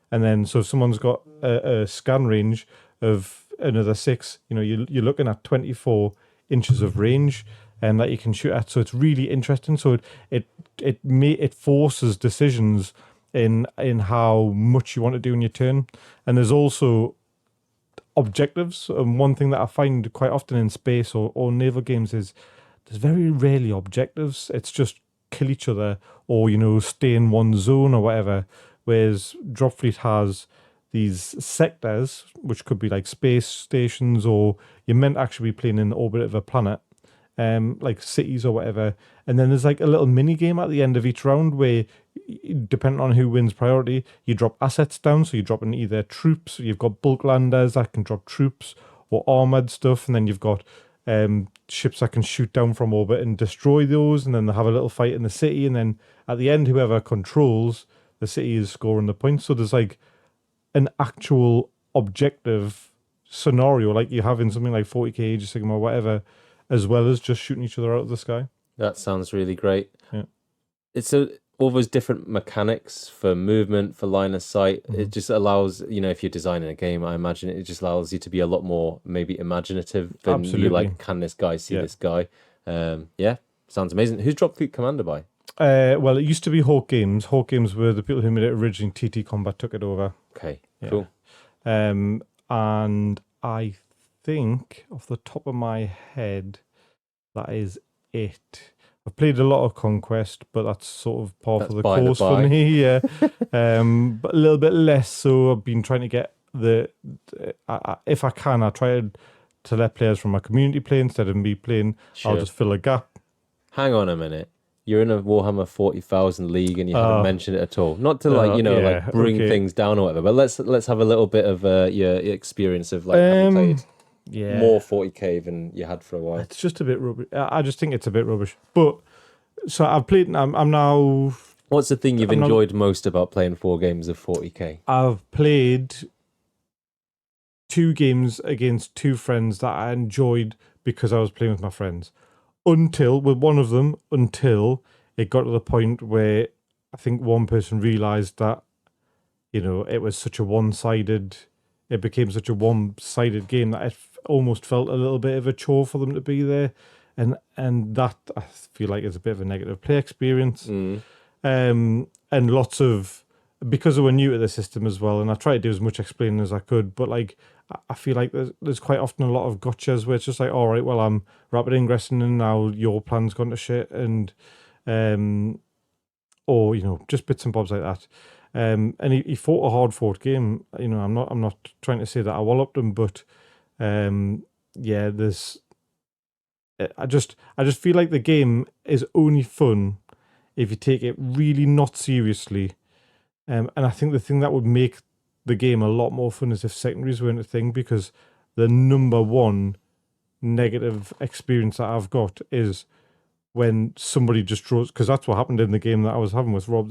And then, so if someone's got a scan range of another 6, you're looking at 24 inches of range that you can shoot at. So it's really interesting. So it forces decisions in how much you want to do in your turn. And there's also objectives. And one thing that I find quite often in space or naval games is there's very rarely objectives. It's just kill each other or, stay in one zone or whatever. Whereas Drop Fleet has these sectors, which could be like space stations, or you're meant to actually be playing in the orbit of a planet, like cities or whatever. And then there's a little mini game at the end of each round where, depending on who wins priority, you drop assets down. So you're dropping either troops, you've got bulk landers that can drop troops, or armored stuff, and then you've got ships that can shoot down from orbit and destroy those, and then they have a little fight in the city, and then at the end, whoever controls the city is scoring the points. So there's an actual objective scenario like you have in something like 40k Age of Sigmar or whatever, as well as just shooting each other out of the sky. That sounds really great. Yeah. It's all those different mechanics for movement, for line of sight. It just allows, if you're designing a game, I imagine it just allows you to be a lot more maybe imaginative than Absolutely. you can this guy see this guy? Sounds amazing. Who's Drop Fleet Commander by? Well, it used to be Hawk Games. Hawk Games were the people who made it originally. TT Combat took it over. Okay, cool. And I think, off the top of my head, that is it. I've played a lot of Conquest, but that's sort of par for the course for me. Yeah, but a little bit less. So I've been trying to get if I can, I try to let players from my community play instead of me playing. Sure. I'll just fill a gap. Hang on a minute. You're in a Warhammer 40,000 league and you haven't mentioned it at all. Not to bring things down or whatever, but let's have a little bit of your experience of how you played. more 40k than you had for a while. It's just a bit rubbish. I just think it's a bit rubbish. But so I've played. I'm now. What's the thing you've enjoyed most about playing 4 games of 40k? I've played 2 games against 2 friends that I enjoyed because I was playing with my friends. Until it got to the point where I think one person realised that, it was such a one-sided. It became such a one-sided game that it almost felt a little bit of a chore for them to be there, and that I feel like is a bit of a negative play experience. And lots of, because they were new to the system as well, and I tried to do as much explaining as I could, but like I feel like there's quite often a lot of gotchas where it's just like, all right, well, I'm rapid ingressing and now your plan's gone to shit, and or just bits and bobs like that. And he fought a hard fought game. I'm not trying to say that I walloped him, but there's. I just feel like the game is only fun if you take it really not seriously. And I think the thing that would make the game a lot more fun is if secondaries weren't a thing, because the number one negative experience that I've got is when somebody just draws, because that's what happened in the game that I was having with Rob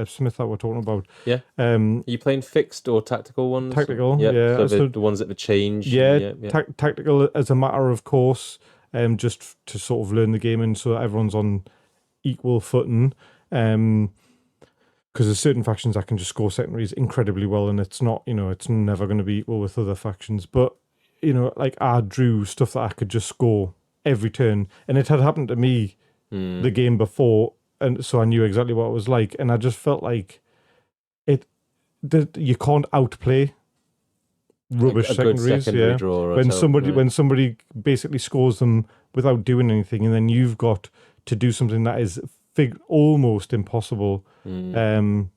Smith that we're talking about. Yeah. Are you playing fixed or tactical ones? Tactical, yep. yeah. So the ones that have changed. Yeah, tactical as a matter of course, just to sort of learn the game and so that everyone's on equal footing. Because there's certain factions that can just score secondaries incredibly well, and it's not, it's never going to be equal with other factions. But, like I drew stuff that I could just score every turn, and it had happened to me the game before, and so I knew exactly what it was like, and I just felt like you can't outplay rubbish a good secondaries. secondary draw When somebody basically scores them without doing anything, and then you've got to do something that is almost impossible. To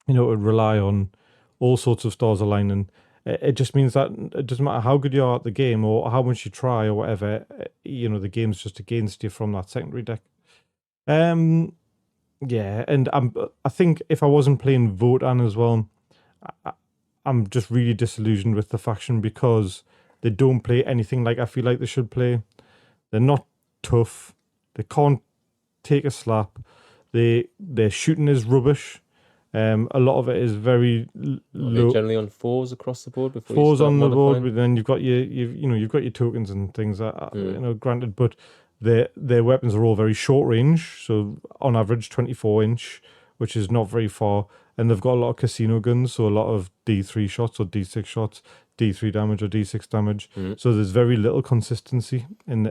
rely on all sorts of stars aligning. It just means that it doesn't matter how good you are at the game or how much you try or whatever, the game's just against you from that secondary deck. And I think if I wasn't playing Votan as well, I'm just really disillusioned with the faction because they don't play anything like I feel like they should play. They're not tough. They can't take a slap. Their shooting is rubbish. A lot of it is very low. Generally on 4s across the board. Before 4s on the modifying. board, but then you've got your tokens and things that granted, but their weapons are all very short range. So on average, 24-inch, which is not very far, and they've got a lot of casino guns, so a lot of D3 shots or D6 shots, D3 damage or D6 damage. So there's very little consistency in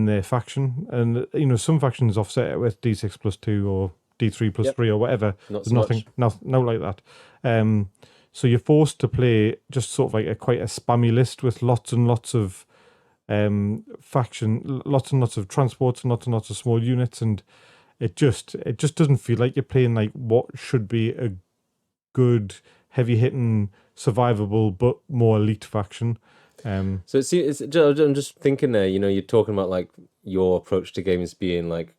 their faction, and some factions offset it with D6 plus 2 or D3 plus 3 or whatever. There's nothing like that. So you're forced to play just sort of like quite a spammy list with lots and lots of faction, lots and lots of transports and lots of small units, and it just doesn't feel like you're playing like what should be a good heavy hitting survivable but more elite faction. So I'm just thinking there, you're talking about like your approach to games being like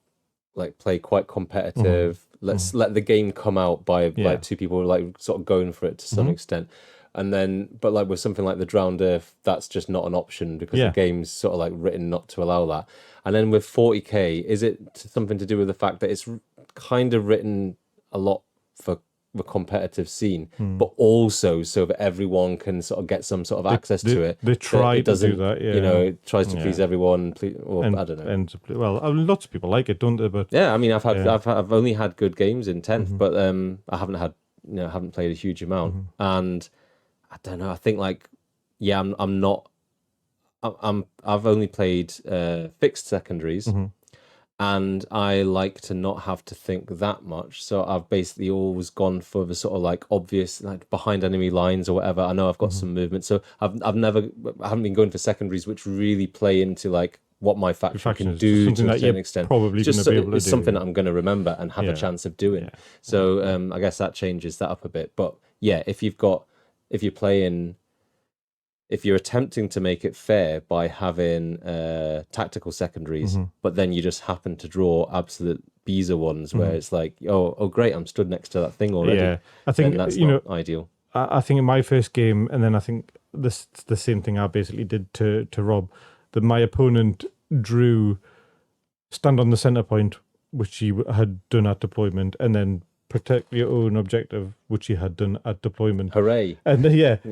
play quite competitive. Let's let the game come out by like 2 people like sort of going for it to some extent. And then, but like with something like the Drowned Earth, that's just not an option because the game's sort of like written not to allow that. And then with 40k, is it something to do with the fact that it's kind of written a lot for the competitive scene, but also so that everyone can sort of get some sort of access to it. They try to do that, it tries to please everyone. I don't know. Lots of people like it, don't they? But yeah, I mean, I've only had good games in 10th, but I haven't played a huge amount, and I don't know. I think like, I've only played fixed secondaries. And I like to not have to think that much. So I've basically always gone for the sort of like obvious, like behind enemy lines or whatever. I know I've got some movement. So I haven't been going for secondaries, which really play into like what my faction can do to a certain extent. Probably just it's something that I'm going to remember and have a chance of doing. Yeah. So I guess that changes that up a bit. But yeah, if you're attempting to make it fair by having tactical secondaries, but then you just happen to draw absolute Beezer ones where it's like, oh, great, I'm stood next to that thing already. Yeah, I think that's not ideal. I think in my first game, and then I think the same thing I basically did to Rob. That my opponent drew stand on the center point, which he had done at deployment, and then protect your own objective, which he had done at deployment. Hooray! And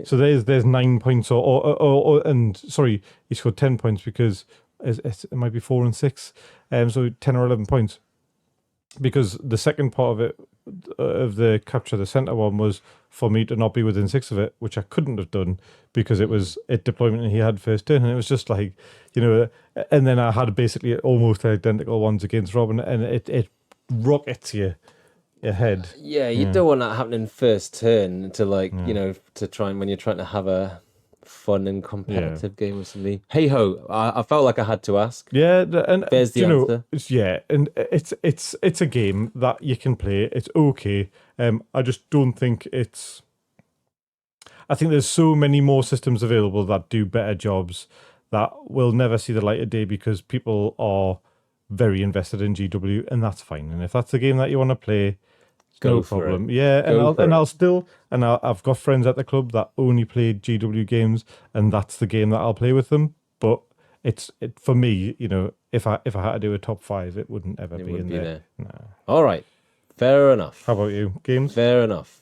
so there's 9 points, and sorry, he scored 10 points because it might be 4 and 6, so 10 or 11 points. Because the second part of it, of the capture the center one, was for me to not be within 6 of it, which I couldn't have done because it was at deployment and he had first turn, and it was just like, and then I had basically almost identical ones against Robin, and it rockets your head. Yeah, you don't want that happening first turn to to try and when you're trying to have a fun and competitive game with somebody. Hey ho, I felt like I had to ask. Yeah, and there's the answer. And it's a game that you can play. It's okay. I just don't think it's. I think there's so many more systems available that do better jobs that will never see the light of day because people are very invested in GW, and that's fine. And if that's the game that you want to play, no problem. Yeah, I've got friends at the club that only play GW games, and that's the game that I'll play with them. But it for me, if I had to do a top 5, it wouldn't ever be in there. No. All right, fair enough. How about you? Games? Fair enough.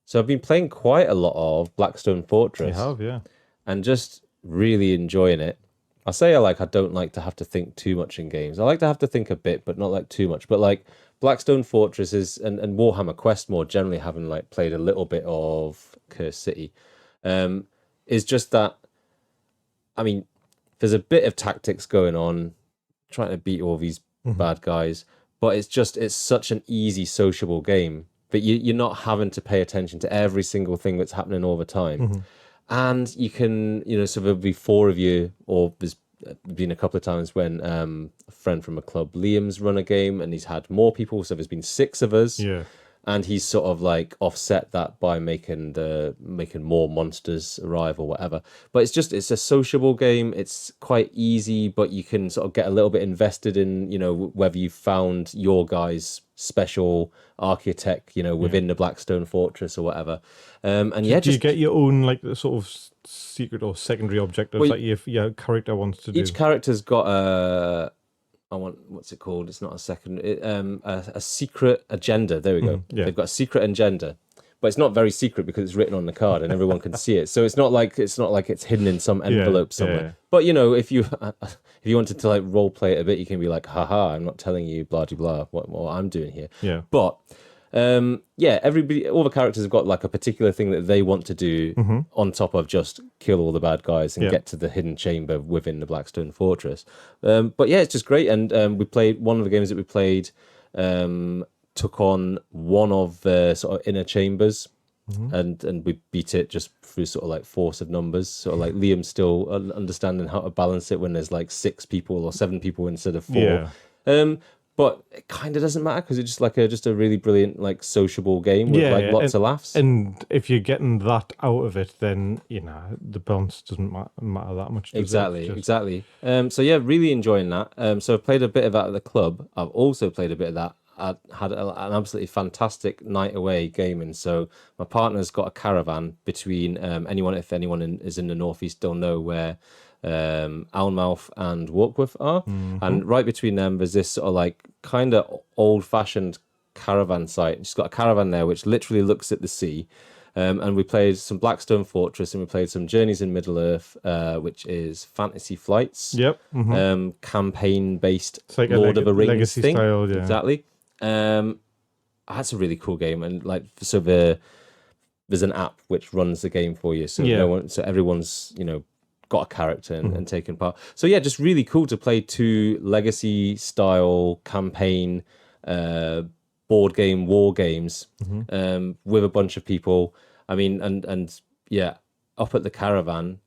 So I've been playing quite a lot of Blackstone Fortress. You have, yeah, and just really enjoying it. I say I don't like to have to think too much in games. I like to have to think a bit, but not like too much. But like Blackstone Fortress and Warhammer Quest more generally, having played a little bit of Cursed City, is just that. I mean, there's a bit of tactics going on, trying to beat all these bad guys, but it's such an easy sociable game that you're not having to pay attention to every single thing that's happening all the time. And you can, so there'll be 4 of you, or there's been a couple of times when a friend from a club, Liam's run a game and he's had more people, so there's been 6 of us. Yeah. And he's sort of offset that by making more monsters arrive or whatever. But it's a sociable game. It's quite easy, but you can sort of get a little bit invested in, whether you found your guy's special architect, within the Blackstone Fortress or whatever. Do you get your own sort of secret or secondary objectives that your character wants to do? Each character's got what's it called? It's not a secret agenda. There we go. Yeah. They've got a secret agenda, but it's not very secret because it's written on the card and everyone can see it. So it's not like it's hidden in some envelope somewhere. Yeah. But if you wanted to role play it a bit, you can be like, haha, I'm not telling you blah blah what I'm doing here. Yeah. But all the characters have got a particular thing that they want to do on top of just kill all the bad guys and get to the hidden chamber within the Blackstone Fortress. But it's just great. And we played one of the games that we played, took on one of the sort of inner chambers, and we beat it just through sort of force of numbers. Sort of Liam still understanding how to balance it when there's 6 people or 7 people instead of 4. Yeah. But it kind of doesn't matter because it's just a really brilliant sociable game with lots of laughs. And if you're getting that out of it, then the balance doesn't matter that much. Exactly. Really enjoying that. So I've played a bit of that at the club. I've also played a bit of that. I had an absolutely fantastic night away gaming. So my partner's got a caravan between if anyone is in the northeast, they'll know where Almouth and Warkworth are, and right between them there's this sort of kind of old-fashioned caravan site. She's got a caravan there which literally looks at the sea, and we played some Blackstone Fortress and we played some Journeys in Middle-earth, which is Fantasy Flights. Yep. Campaign-based Lord of the Rings thing. Style, yeah. Exactly. That's a really cool game, and there's an app which runs the game for you, so everyone's got a character and taken part. So just really cool to play 2 legacy style campaign board game war games with a bunch of people. I mean, and up at the caravan,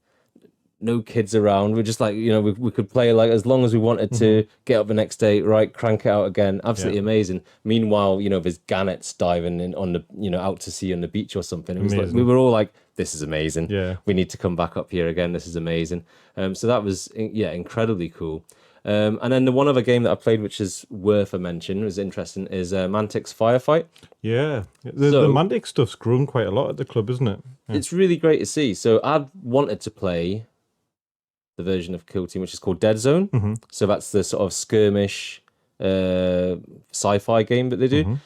no kids around. We're just we could play as long as we wanted to, get up the next day, right, crank it out again. Absolutely amazing. Meanwhile, there's gannets diving in on the, out to sea on the beach or something. It was we were all like, this is amazing. Yeah. We need to come back up here again. This is amazing. So that was, incredibly cool. And then the one other game that I played, which is worth a mention, was interesting, is Mantic's Firefight. Yeah, the Mantic stuff's grown quite a lot at the club, isn't it? Yeah. It's really great to see. So I wanted to play the version of Kill Team, which is called Dead Zone. Mm-hmm. So that's the sort of skirmish sci-fi game that they do,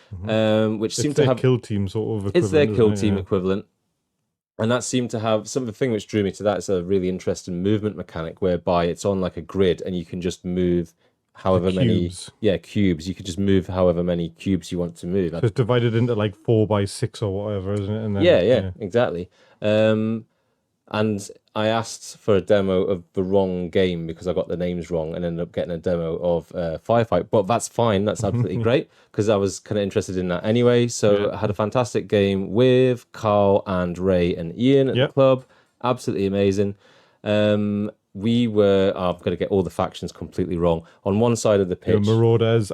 which seems to have Kill Team sort of equivalent. It's their Kill Team equivalent. And that seemed to have some of the thing which drew me to that is a really interesting movement mechanic whereby it's on like a grid and you can just move however many cubes. You could just move however many cubes you want to move. So it's divided into like 4x6 or whatever, isn't it? And then, exactly. And I asked for a demo of the wrong game because I got the names wrong and ended up getting a demo of Firefight. But that's fine. That's absolutely great because I was kind of interested in that anyway. So I had a fantastic game with Carl and Ray and Ian at the club. Absolutely amazing. We were, I'm going to get all the factions completely wrong. On one side of the pitch, Marauders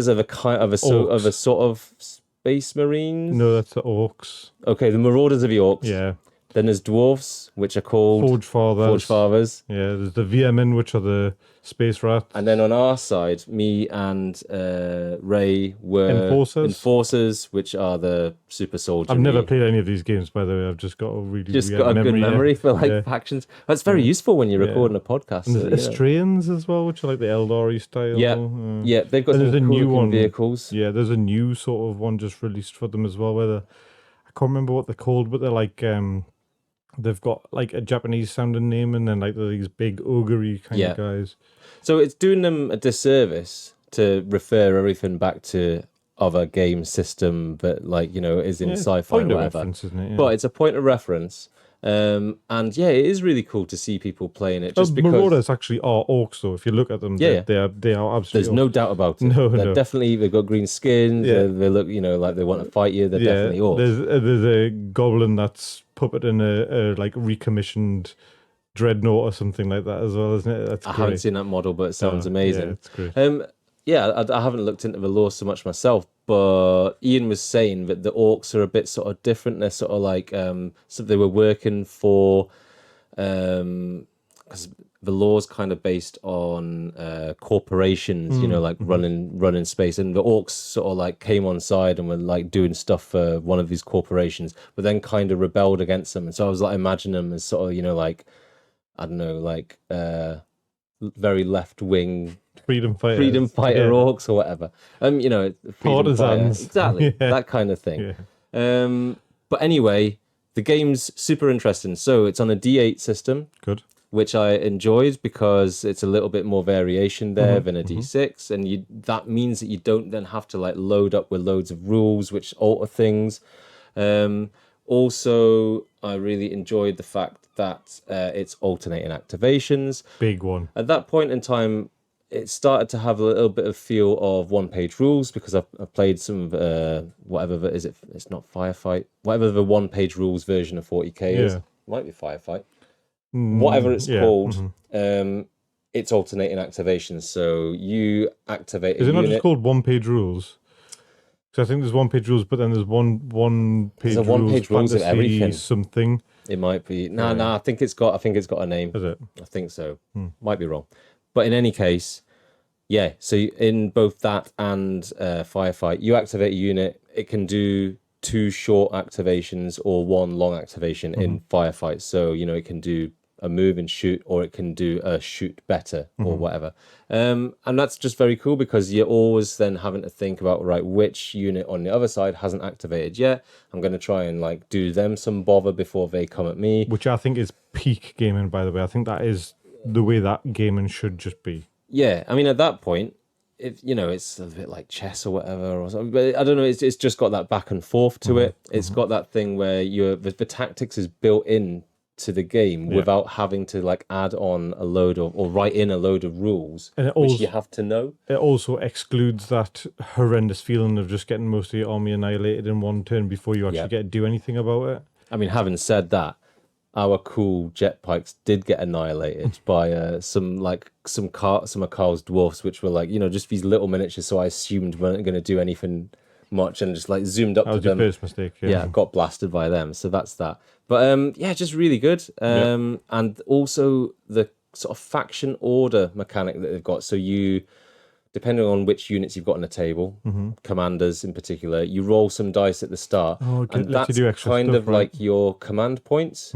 of a sort of Space Marines. No, that's the Orcs. Okay, the Marauders of the Orcs. Yeah. Then there's Dwarves, which are called Forge Fathers. Yeah, there's the VMN, which are the Space Rats. And then on our side, me and Ray were Enforcers, which are the Super Soldier. I've never played any of these games, by the way. I've just got a good memory for factions. That's very useful when you're recording a podcast. And there's Estrians as well, which are like the Eldari style. Yeah, they've got some cool vehicles. Yeah, there's a new sort of one just released for them as well, where I can't remember what they're called, but they're like they've got like a Japanese sounding name and then like these big ogre-y kind of guys. So it's doing them a disservice to refer everything back to other game system that is in sci-fi or whatever. Isn't it? Yeah. But it's a point of reference. And it is really cool to see people playing it. Just because Marauders actually are orcs, though. If you look at them, they are absolutely. There's no doubt about it. They're definitely, they've got green skin. They look, like they want to fight you. They're definitely orcs. There's a goblin that's puppeted in a like recommissioned dreadnought or something like that as well, isn't it? That's great. I haven't seen that model, but it sounds amazing. Yeah, it's great. I haven't looked into the lore so much myself, but Ian was saying that the orcs are a bit sort of different. They're sort of like so they were working for because the lore's kind of based on corporations, like running space, and the orcs sort of like came on side and were like doing stuff for one of these corporations, but then kind of rebelled against them. And so I was like imagining them as sort of like I don't know, like very left wing. Freedom fighter orcs or whatever. Partisans. Exactly. That kind of thing. Yeah. But anyway, the game's super interesting. So it's on a D8 system. Good. Which I enjoyed because it's a little bit more variation there than a D6. And that means that you don't then have to like load up with loads of rules which alter things. Also, I really enjoyed the fact that it's alternating activations. Big one. At that point in time, it started to have a little bit of feel of one-page rules because I've played some whatever is it? It's not Firefight. Whatever the one-page rules version of 40k is. It might be Firefight. Whatever it's called, it's alternating activations. So you activate. Is it not just called one-page rules? Because I think there's one-page rules, but then there's one-page rules. One-page rules of everything. Something. It might be. No. I think it's got a name. Is it? I think so. Might be wrong. But in any case, so in both that and Firefight, you activate a unit. It can do 2 short activations or 1 long activation in Firefight. So, it can do a move and shoot, or it can do a shoot better or whatever. And that's just very cool because you're always then having to think about, right, which unit on the other side hasn't activated yet. I'm going to try and like do them some bother before they come at me. Which I think is peak gaming, by the way. I think that is the way that gaming should just be. Yeah, I mean, at that point, if it's a bit like chess or whatever, or something. But I don't know. It's just got that back and forth to it. It's got that thing where the tactics is built in to the game without having to like add on a load of or write in a load of rules, which you have to know. It also excludes that horrendous feeling of just getting most of your army annihilated in one turn before you actually get to do anything about it. I mean, having said that, our cool jet pikes did get annihilated by some of Carl's dwarfs, which were like just these little miniatures. So I assumed weren't going to do anything much, and just like zoomed up to them. That was your first mistake. Got blasted by them. So that's that. But just really good. And also the sort of faction order mechanic that they've got. So you, depending on which units you've got on the table, commanders in particular, you roll some dice at the start, and that's kind of like your command points.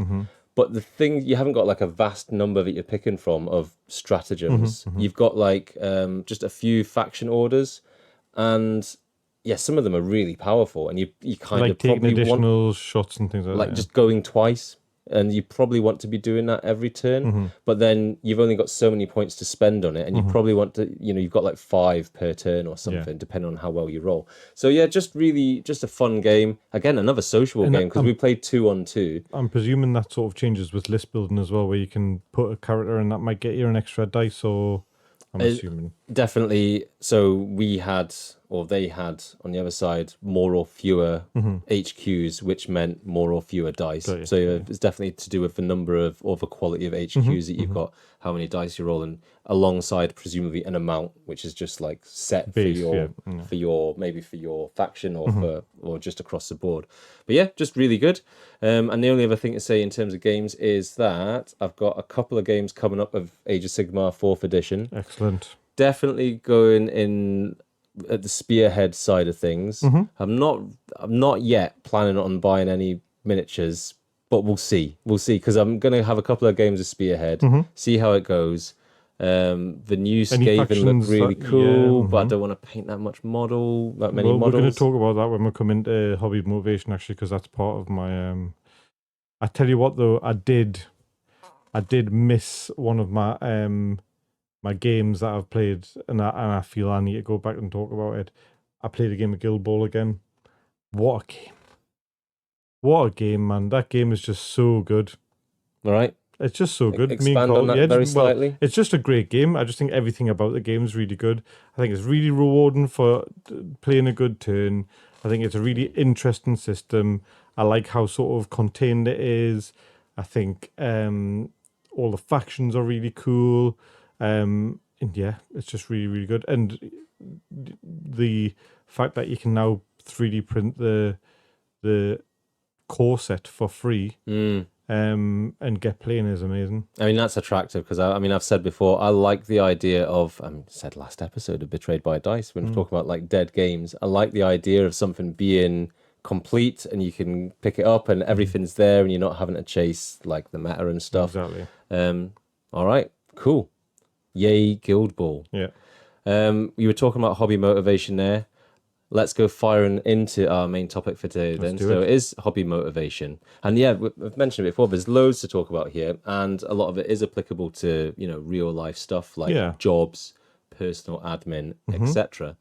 But the thing, you haven't got like a vast number that you're picking from of stratagems. You've got like just a few faction orders, and yeah, some of them are really powerful, and you kind like of probably taking additional shots and things like that. Like just going twice, and you probably want to be doing that every turn. But then you've only got so many points to spend on it, and you probably want to, you've got like 5 per turn or something, depending on how well you roll. So yeah, just a fun game. Again, another sociable game, because we played 2-on-2. I'm presuming that sort of changes with list building as well, where you can put a character and that might get you an extra dice, or I'm assuming. Definitely. So we had, or they had on the other side, more or fewer HQs, which meant more or fewer dice. So it's definitely to do with the number of, or the quality of HQs that you've got, how many dice you're rolling, alongside presumably an amount, which is just like set base, for your maybe for your faction or or just across the board. But yeah, just really good. And the only other thing to say in terms of games is that I've got a couple of games coming up of Age of Sigmar 4th edition. Excellent. Definitely going in at the Spearhead side of things. I'm not yet planning on buying any miniatures, but we'll see because I'm going to have a couple of games of Spearhead, see how it goes. The new Skaven look really cool, but I don't want to paint that many models. We're going to talk about that when we come into hobby motivation, actually, because that's part of my I tell you what though, I did miss one of my my games that I've played, and I feel I need to go back and talk about it. I played a game of Guild Ball again. What a game. What a game, man. That game is just so good. All right. It's just so good. Expand on that very slightly. It's just a great game. I just think everything about the game is really good. I think it's really rewarding for playing a good turn. I think it's a really interesting system. I like how sort of contained it is. I think all the factions are really cool. And yeah, it's just really, really good. And the fact that you can now 3D print the core set for free and get playing is amazing. I mean, that's attractive because I've said before, I like the idea of, said last episode of Betrayed by Dice when we talk about like dead games. I like the idea of something being complete and you can pick it up and everything's there and you're not having to chase like the meta and stuff. Exactly. All right, cool. Yay, Guild Ball. Yeah. You were talking about hobby motivation there. Let's go firing into our main topic for today then. So it is hobby motivation. And yeah, we've mentioned it before, there's loads to talk about here. And a lot of it is applicable to, real life stuff like jobs, personal admin, etc.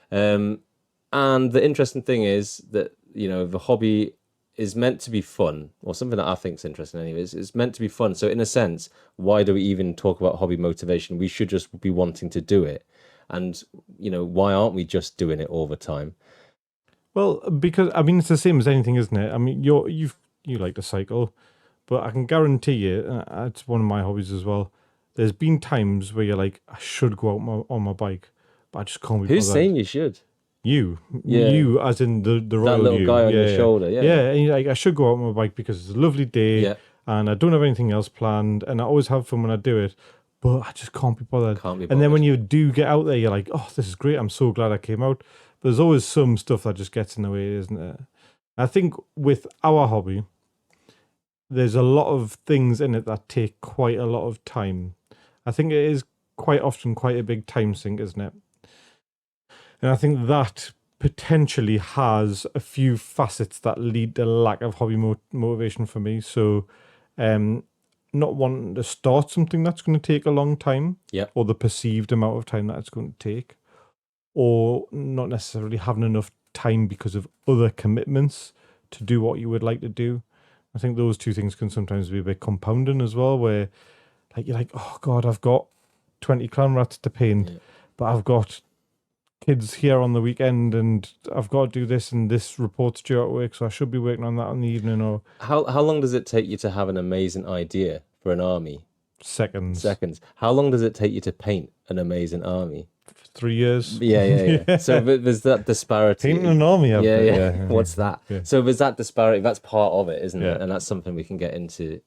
And the interesting thing is that, the hobby is meant to be fun, or something that I think is interesting anyways. It's meant to be fun. So in a sense, why do we even talk about hobby motivation? We should just be wanting to do it. And, why aren't we just doing it all the time? Well, because, it's the same as anything, isn't it? I mean, you like to cycle, but I can guarantee you, it's one of my hobbies as well, there's been times where you're like, I should go out on my bike, but I just can't be bothered. Who's saying you should? You as in the royal that little guy on your shoulder, yeah. And you're like, I should go out on my bike because it's a lovely day, and I don't have anything else planned, and I always have fun when I do it. But I just can't be bothered. And then when you do get out there, you're like, oh, this is great. I'm so glad I came out. But there's always some stuff that just gets in the way, isn't it? I think with our hobby, there's a lot of things in it that take quite a lot of time. I think it is quite often quite a big time sink, isn't it? And I think that potentially has a few facets that lead to lack of hobby motivation for me. So, not wanting to start something that's going to take a long time, or the perceived amount of time that it's going to take, or not necessarily having enough time because of other commitments to do what you would like to do. I think those two things can sometimes be a bit compounding as well, where like you're like, oh God, I've got 20 clan rats to paint, but I've got kids here on the weekend and I've got to do this and this report's due at work, so I should be working on that in the evening. Or how long does it take you to have an amazing idea for an army? Seconds. How long does it take you to paint an amazing army? 3 years. Yeah. So there's that disparity. Painting an army up there. What's that? Yeah. So there's that disparity. That's part of it, isn't it? And that's something we can get into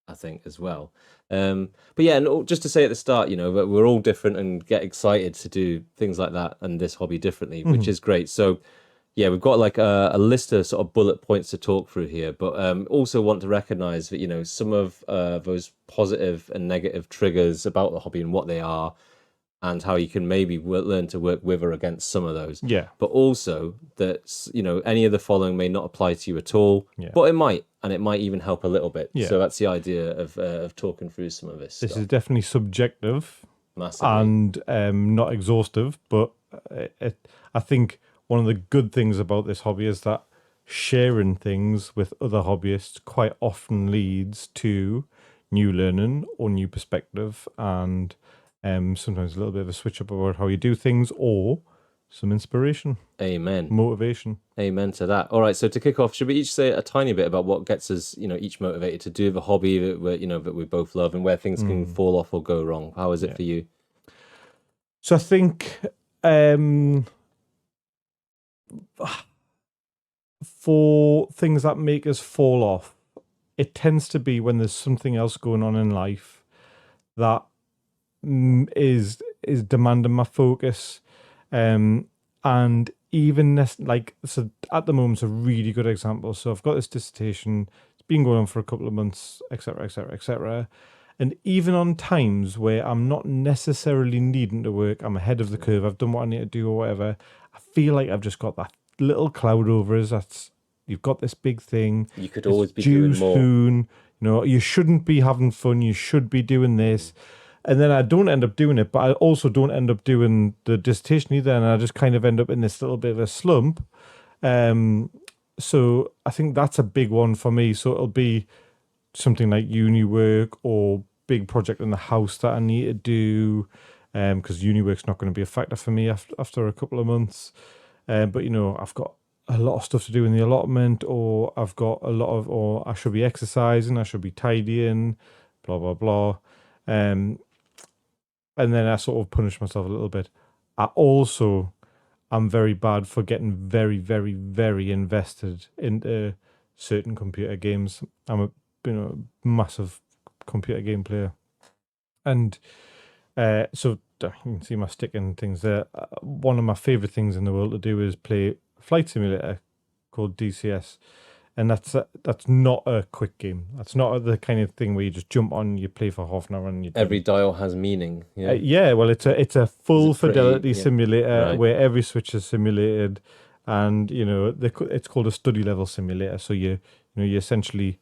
I think, as well. But yeah, and just to say at the start, that we're all different and get excited to do things like that and this hobby differently, which is great. So yeah, we've got like a list of sort of bullet points to talk through here, but also want to recognize that, some of those positive and negative triggers about the hobby and what they are, and how you can maybe learn to work with or against some of those. Yeah. But also that, any of the following may not apply to you at all, Yeah. but it might, and it might even help a little bit. Yeah. So that's the idea of talking through some of this This stuff. is definitely subjective. Massively. And not exhaustive, but I think one of the good things about this hobby is that sharing things with other hobbyists quite often leads to new learning or new perspective, and sometimes a little bit of a switch up about how you do things, or some inspiration. Amen. Motivation. Amen to that. All right, so to kick off, should we each say a tiny bit about what gets us, each motivated to do the hobby that we both love, and where things can fall off or go wrong? How is it for you? So I think for things that make us fall off, it tends to be when there's something else going on in life that is demanding my focus, and even this, like, so at the moment, it's a really good example. So I've got this dissertation, it's been going on for a couple of months, etc., etc., etc. And even on times where I'm not necessarily needing to work, I'm ahead of the curve, I've done what I need to do or whatever, I feel like I've just got that little cloud over us. That's, you've got this big thing. You could always be doing more. Soon. You shouldn't be having fun. You should be doing this. And then I don't end up doing it, but I also don't end up doing the dissertation either. And I just kind of end up in this little bit of a slump. So I think that's a big one for me. So it'll be something like uni work or big project in the house that I need to do, because uni work's not going to be a factor for me after a couple of months. But I've got a lot of stuff to do in the allotment, or I've got or I should be exercising, I should be tidying, blah blah blah. And then I sort of punish myself a little bit. I'm very bad for getting very, very, very invested into certain computer games. I'm a massive computer game player, and so you can see my stick and things there. One of my favorite things in the world to do is play a flight simulator called DCS, and that's not a quick game. That's not the kind of thing where you just jump on, you play for half an hour, and every dial has meaning. Well, it's a full fidelity simulator, right, where every switch is simulated, and it's called a study level simulator. So you essentially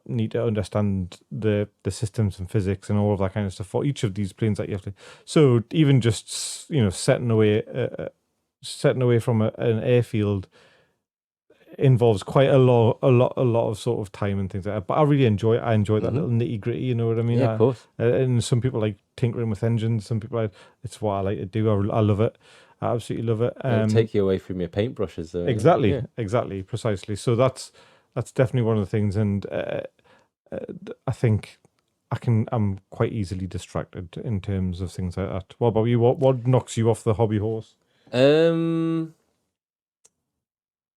need to understand the systems and physics and all of that kind of stuff for each of these planes that you have to. So even just setting away from an airfield involves quite a lot of sort of time and things like that. But I really enjoy it. I enjoy that little nitty gritty. You know what I mean? Yeah, of course. And some people like tinkering with engines. Some people it's what I like to do. I love it. I absolutely love it. It'll take you away from your paintbrushes, though. Exactly, exactly, precisely. So that's definitely one of the things, and I think I'm quite easily distracted in terms of things like that. What about you? What knocks you off the hobby horse?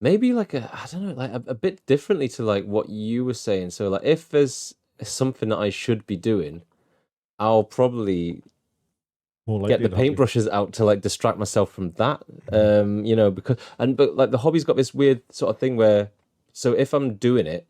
Maybe like a bit differently to like what you were saying. So like if there's something that I should be doing, I'll probably get the paintbrushes out to like distract myself from that. But like the hobby's got this weird sort of thing where, so if I'm doing it,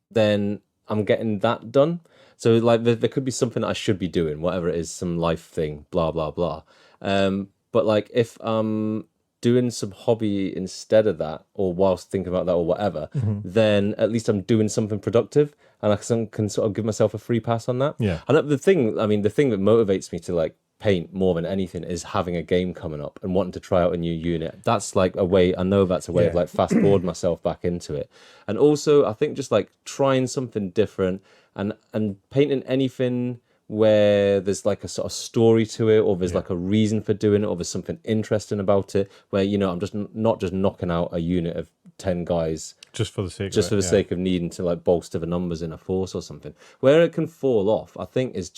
then I'm getting that done. So like there could be something that I should be doing, whatever it is, some life thing, blah blah blah. But like if I'm doing some hobby instead of that, or whilst thinking about that or whatever, then at least I'm doing something productive, and I can sort of give myself a free pass on that. Yeah. And the thing that motivates me to like paint more than anything is having a game coming up and wanting to try out a new unit. That's like a way, I know that's a way of like fast forward myself back into it. And also I think just like trying something different and painting anything where there's like a sort of story to it, or there's like a reason for doing it, or there's something interesting about it, where I'm just not just knocking out a unit of 10 guys just for the sake of needing to like bolster the numbers in a force or something. Where it can fall off, I think it's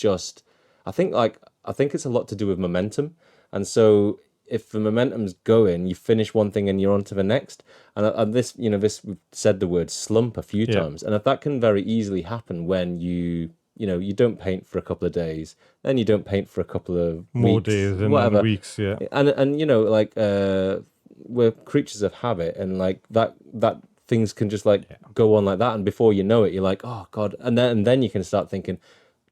a lot to do with momentum. And so if the momentum's going, you finish one thing and you're on to the next. And this, we've said the word slump a few times, and if that can very easily happen when you don't paint for a couple of days, then you don't paint for a couple of more weeks, days and whatever. weeks, yeah. And like we're creatures of habit, and like that things can just like go on like that, and before you know it, you're like, oh God, and then you can start thinking,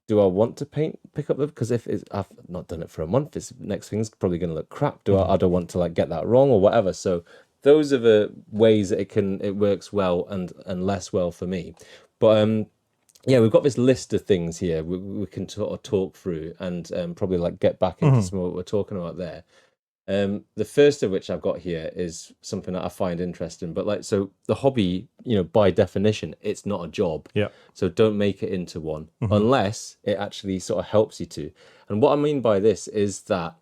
do I want to pick up the, because if I've not done it for a month, this next thing's probably going to look crap. I don't want to like get that wrong or whatever. So those are the ways that it works well and less well for me. But yeah, we've got this list of things here we can sort of talk through and probably like get back into some of what we're talking about there. The first of which I've got here is something that I find interesting, but like, so the hobby, by definition, it's not a job. Yeah. So don't make it into one unless it actually sort of helps you to. And what I mean by this is that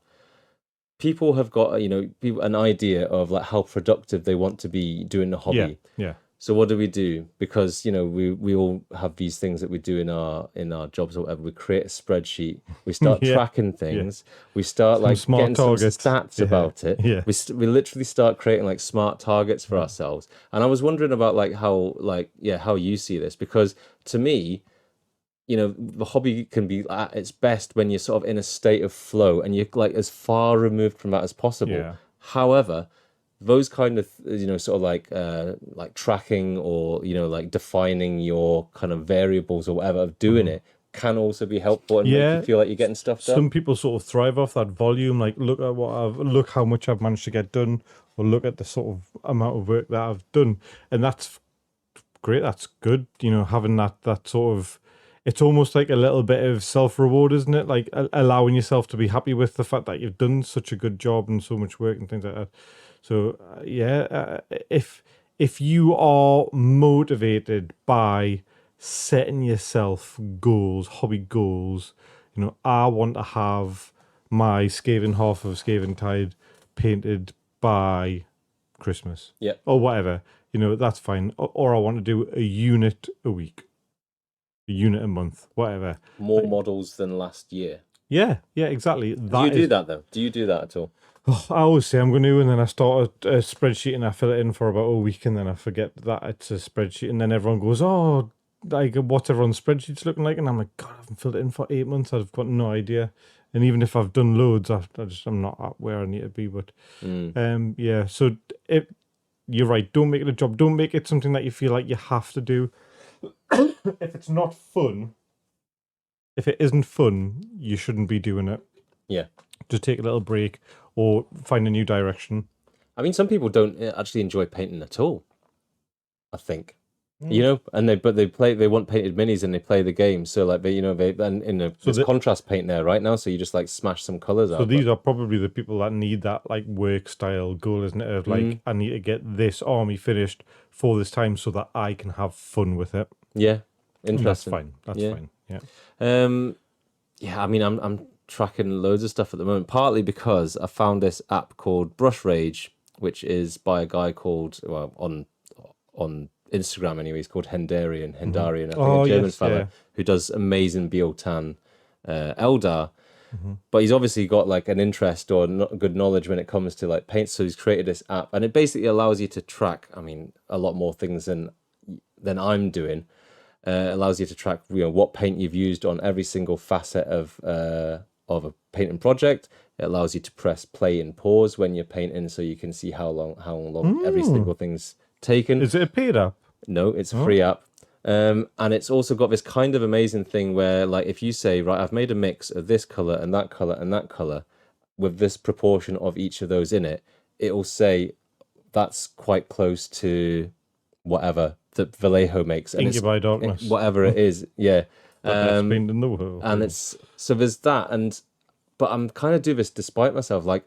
people have got, an idea of like how productive they want to be doing the hobby. Yeah. So what do we do? Because we all have these things that we do in our jobs or whatever. We create a spreadsheet. We start tracking things. We start like getting targets. Some stats about it. Yeah. We literally start creating like smart targets for ourselves. And I was wondering about like how you see this, because to me, the hobby can be at its best when you're sort of in a state of flow and you're like as far removed from that as possible. Yeah. However, those kind of sort of like tracking or like defining your kind of variables or whatever of doing it can also be helpful and make you feel like you're getting stuff done. Some people sort of thrive off that volume, like look how much I've managed to get done, or look at the sort of amount of work that I've done, and that's great. That's good. Having that sort of, it's almost like a little bit of self-reward, isn't it? Like allowing yourself to be happy with the fact that you've done such a good job and so much work and things like that. So if you are motivated by setting yourself goals, hobby goals, I want to have my Skaven half of Skaven Tide painted by Christmas, or whatever, that's fine. Or I want to do a unit a week, a unit a month, whatever. More models than last year. Yeah, exactly. Do you do that though? Do you do that at all? I always say I'm going to, and then I start a spreadsheet and I fill it in for about a week, and then I forget that it's a spreadsheet, and then everyone goes, oh, like what's everyone's spreadsheets looking like? And I'm like, God, I haven't filled it in for 8 months. I've got no idea. And even if I've done loads, I'm not at where I need to be. But so you're right. Don't make it a job. Don't make it something that you feel like you have to do. If it's not fun, if it isn't fun, you shouldn't be doing it. Yeah. Just take a little break or find a new direction. I mean, some people don't actually enjoy painting at all, I think. And they want painted minis and they play the game. So like there's contrast paint there right now. So you just like smash some colors out. So these are probably the people that need that like work style goal, isn't it? Of like, I need to get this army finished for this time so that I can have fun with it. Yeah. Interesting. That's fine. Yeah. I mean, I'm tracking loads of stuff at the moment, partly because I found this app called Brush Rage, which is by a guy called, on Instagram anyway, he's called Hendarian, I think a German fella who does amazing Biotan Eldar, but he's obviously got like an interest or good knowledge when it comes to like paint, so he's created this app, and it basically allows you to track, I mean, a lot more things than I'm doing. Allows you to track what paint you've used on every single facet of a painting project. It allows you to press play and pause when you're painting, so you can see how long every single thing's taken. Is it a paid app? No, it's a free app. And it's also got this kind of amazing thing where, like, if you say, right, I've made a mix of this color and that color and that color with this proportion of each of those in it, it will say that's quite close to whatever that Vallejo makes. And it's by Darkness. Whatever it is, yeah. Paint in the world. And it's, so there's that, but I'm kind of do this despite myself. Like,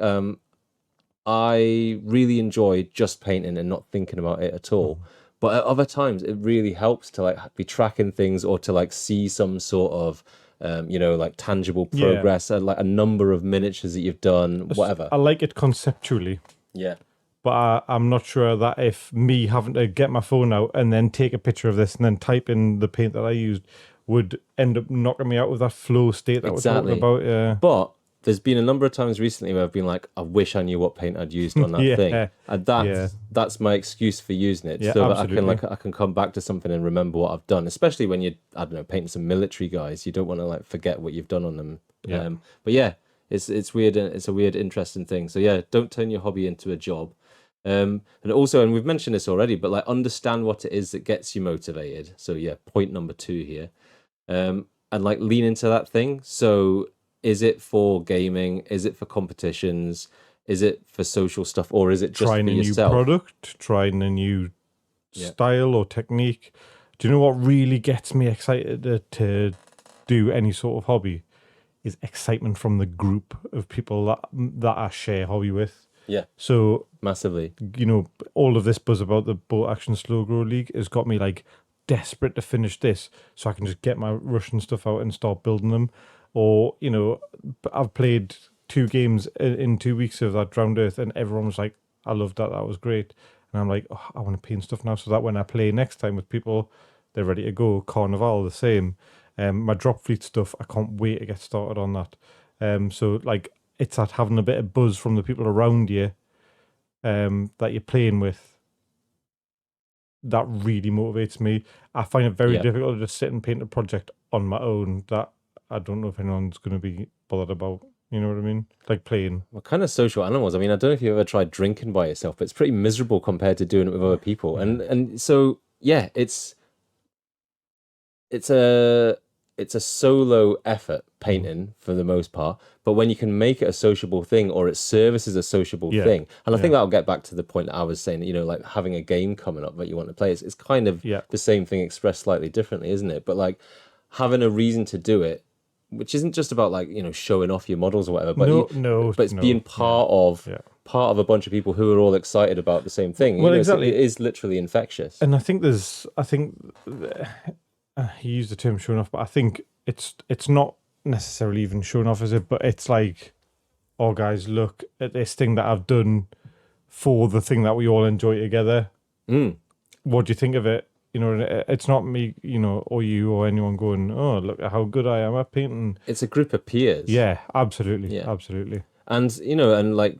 I really enjoy just painting and not thinking about it at all. But at other times, it really helps to like be tracking things or to like see some sort of, like tangible progress, like a number of miniatures that you've done, whatever. I like it conceptually. Yeah. But I'm not sure that if me having to get my phone out and then take a picture of this and then type in the paint that I used would end up knocking me out of that flow state that we're talking about. Yeah. But there's been a number of times recently where I've been like, I wish I knew what paint I'd used on that thing, and that's my excuse for using it, so that I can come back to something and remember what I've done. Especially when you're, I don't know, painting some military guys, you don't want to like forget what you've done on them. But yeah, it's weird. It's a weird, interesting thing. So yeah, don't turn your hobby into a job. And also, and we've mentioned this already, but like understand what it is that gets you motivated. So yeah, point number 2 here. And like lean into that thing. So is it for gaming? Is it for competitions? Is it for social stuff? Or is it just trying for yourself? Trying a new product, trying a new style or technique? Do you know what really gets me excited to do any sort of hobby? Is excitement from the group of people that I share hobby with. Yeah. So massively. You know, all of this buzz about the Boat Action Slow Grow League has got me like desperate to finish this so I can just get my Russian stuff out and start building them. Or, you know, I've played 2 games in 2 weeks of that Drowned Earth, and everyone was like, I loved that, that was great. And I'm like, oh, I want to paint stuff now so that when I play next time with people, they're ready to go. Carnival, the same. My Drop Fleet stuff, I can't wait to get started on that. So like, it's that having a bit of buzz from the people around you that you're playing with. That really motivates me. I find it very difficult to just sit and paint a project on my own that I don't know if anyone's going to be bothered about. You know what I mean? Like playing. What kind of social animals? I mean, I don't know if you've ever tried drinking by yourself, but it's pretty miserable compared to doing it with other people. And so yeah, it's a solo effort painting for the most part, but when you can make it a sociable thing, or it services a sociable thing, and I think that'll get back to the point that I was saying, you know, like having a game coming up that you want to play, it's kind of the same thing expressed slightly differently, isn't it? But like having a reason to do it, which isn't just about like, you know, showing off your models or whatever, but but it's being part of a bunch of people who are all excited about the same thing. Well, you know, exactly. So it is literally infectious. And I think he used the term showing off, but I think it's not necessarily even showing off, is it? But it's like, oh guys, look at this thing that I've done for the thing that we all enjoy together. What do you think of it? You know, it's not me, you know, or you or anyone going, oh, look at how good I am at painting. It's a group of peers. Yeah, absolutely. Absolutely. And, you know, and like,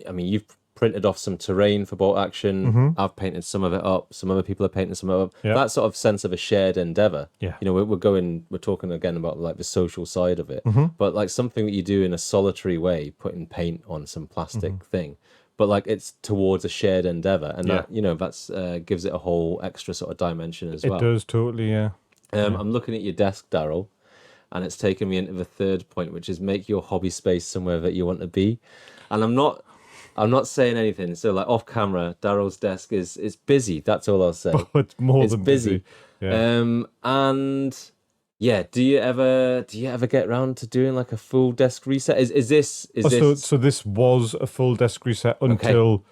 I mean, you've printed off some terrain for Bolt Action. I've painted some of it up. Some other people are painting some of it up. That sort of sense of a shared endeavor. You know, we're talking again about like the social side of it, but like something that you do in a solitary way, putting paint on some plastic thing, but like it's towards a shared endeavor, and that, you know, that's gives it a whole extra sort of dimension as well. It does totally, I'm looking at your desk, Daryl, and it's taken me into the third point, which is make your hobby space somewhere that you want to be. And I'm not saying anything. So like off camera, Daryl's desk is busy. That's all I'll say. Oh, it's more than busy. And yeah, do you ever get around to doing like a full desk reset? Is this so this was a full desk reset until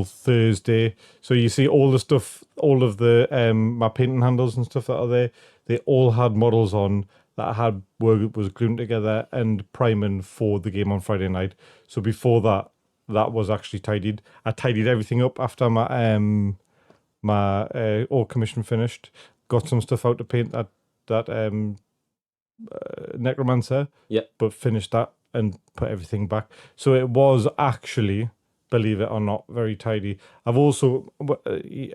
Thursday. So you see all the stuff, all of the my painting handles and stuff that are there, they all had models on that I was gluing together and priming for the game on Friday night. So before that was actually tidied. I tidied everything up after my my all commission finished. Got some stuff out to paint that necromancer. But finished that and put everything back. So it was actually, believe it or not, very tidy. I've also,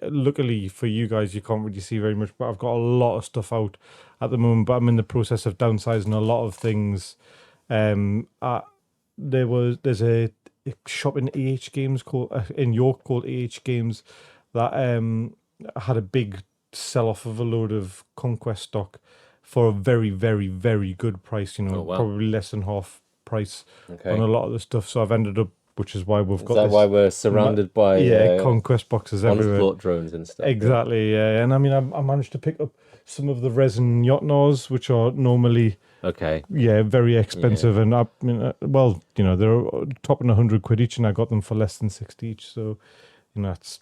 luckily for you guys, you can't really see very much, but I've got a lot of stuff out at the moment. But I'm in the process of downsizing a lot of things. There's a shop in Games in York called Games that had a big sell off of a load of Conquest stock for a very, very, very good price. You know, probably less than half price on a lot of the stuff. So I've ended up, which is why we've got. Is that why we're surrounded by Conquest boxes everywhere, onslaught drones and stuff? Exactly, yeah. And I mean, I managed to pick up some of the resin yacht nars, which are normally very expensive, and I mean, well, you know, they're topping £100 each, and I got them for less than 60 each. So, you know, it's.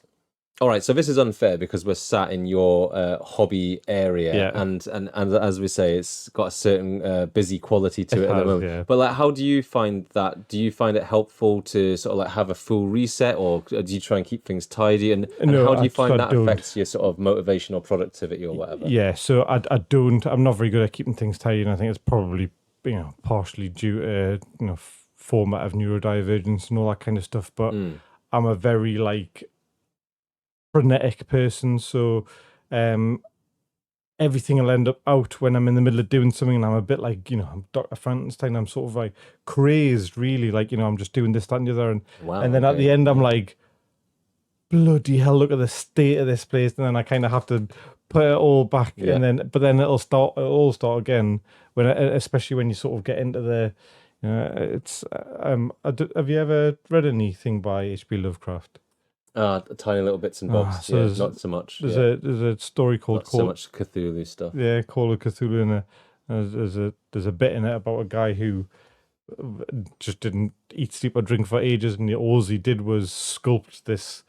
All right, so this is unfair because we're sat in your hobby area, and as we say, it's got a certain busy quality to it at the moment. Yeah. But like, how do you find that? Do you find it helpful to sort of like have a full reset, or do you try and keep things tidy? And how do you find that affects your sort of motivation or productivity or whatever? Yeah, so I don't. I'm not very good at keeping things tidy, and I think it's probably partially due to formative neurodivergence and all that kind of stuff. But I'm a very like frenetic person, so everything will end up out when I'm in the middle of doing something, and I'm a bit like, I'm Dr. Frankenstein. I'm sort of like crazed, really. Like, I'm just doing this, that, and the other. And then at the end, I'm like, bloody hell, look at the state of this place. And then I kind of have to put it all back. But then it'll all start again, especially when you sort of get into the, it's, have you ever read anything by H.P. Lovecraft? Tiny little bits and bobs. So not so much. There's a story called not so much Cthulhu stuff. Yeah, Call of Cthulhu, and there's a bit in it about a guy who just didn't eat, sleep, or drink for ages, and all he did was sculpt this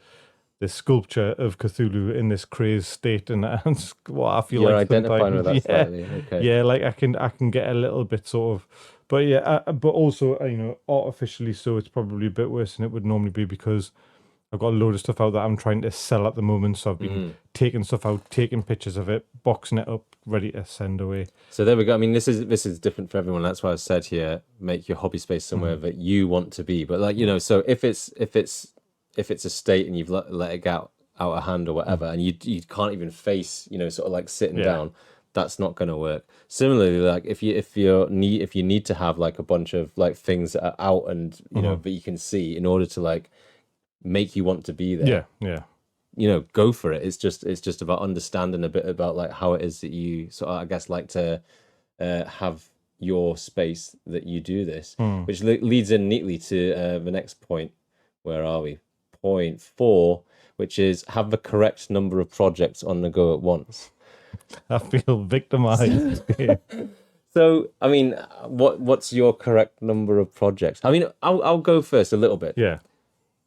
sculpture of Cthulhu in this crazed state, and that's what I feel You're like. Identifying with that slightly. Okay. Yeah, like I can get a little bit sort of, but but also artificially so it's probably a bit worse than it would normally be, because I've got a load of stuff out that I'm trying to sell at the moment. So I've been taking stuff out, taking pictures of it, boxing it up, ready to send away. So there we go. I mean, this is different for everyone. That's why I said here, make your hobby space somewhere that you want to be. But like, so if it's a state and you've let it get out of hand or whatever, and you can't even face, sort of like sitting down, that's not going to work. Similarly, like if you need to have like a bunch of like things that are out and that you can see in order to like make you want to be there. Go for it. It's just about understanding a bit about like how it is that you sort of, I guess, like to have your space that you do this, which leads in neatly to the next point. Where are we? Point 4, which is have the correct number of projects on the go at once. I feel victimized. So, I mean, what's your correct number of projects? I mean, I'll go first a little bit. Yeah.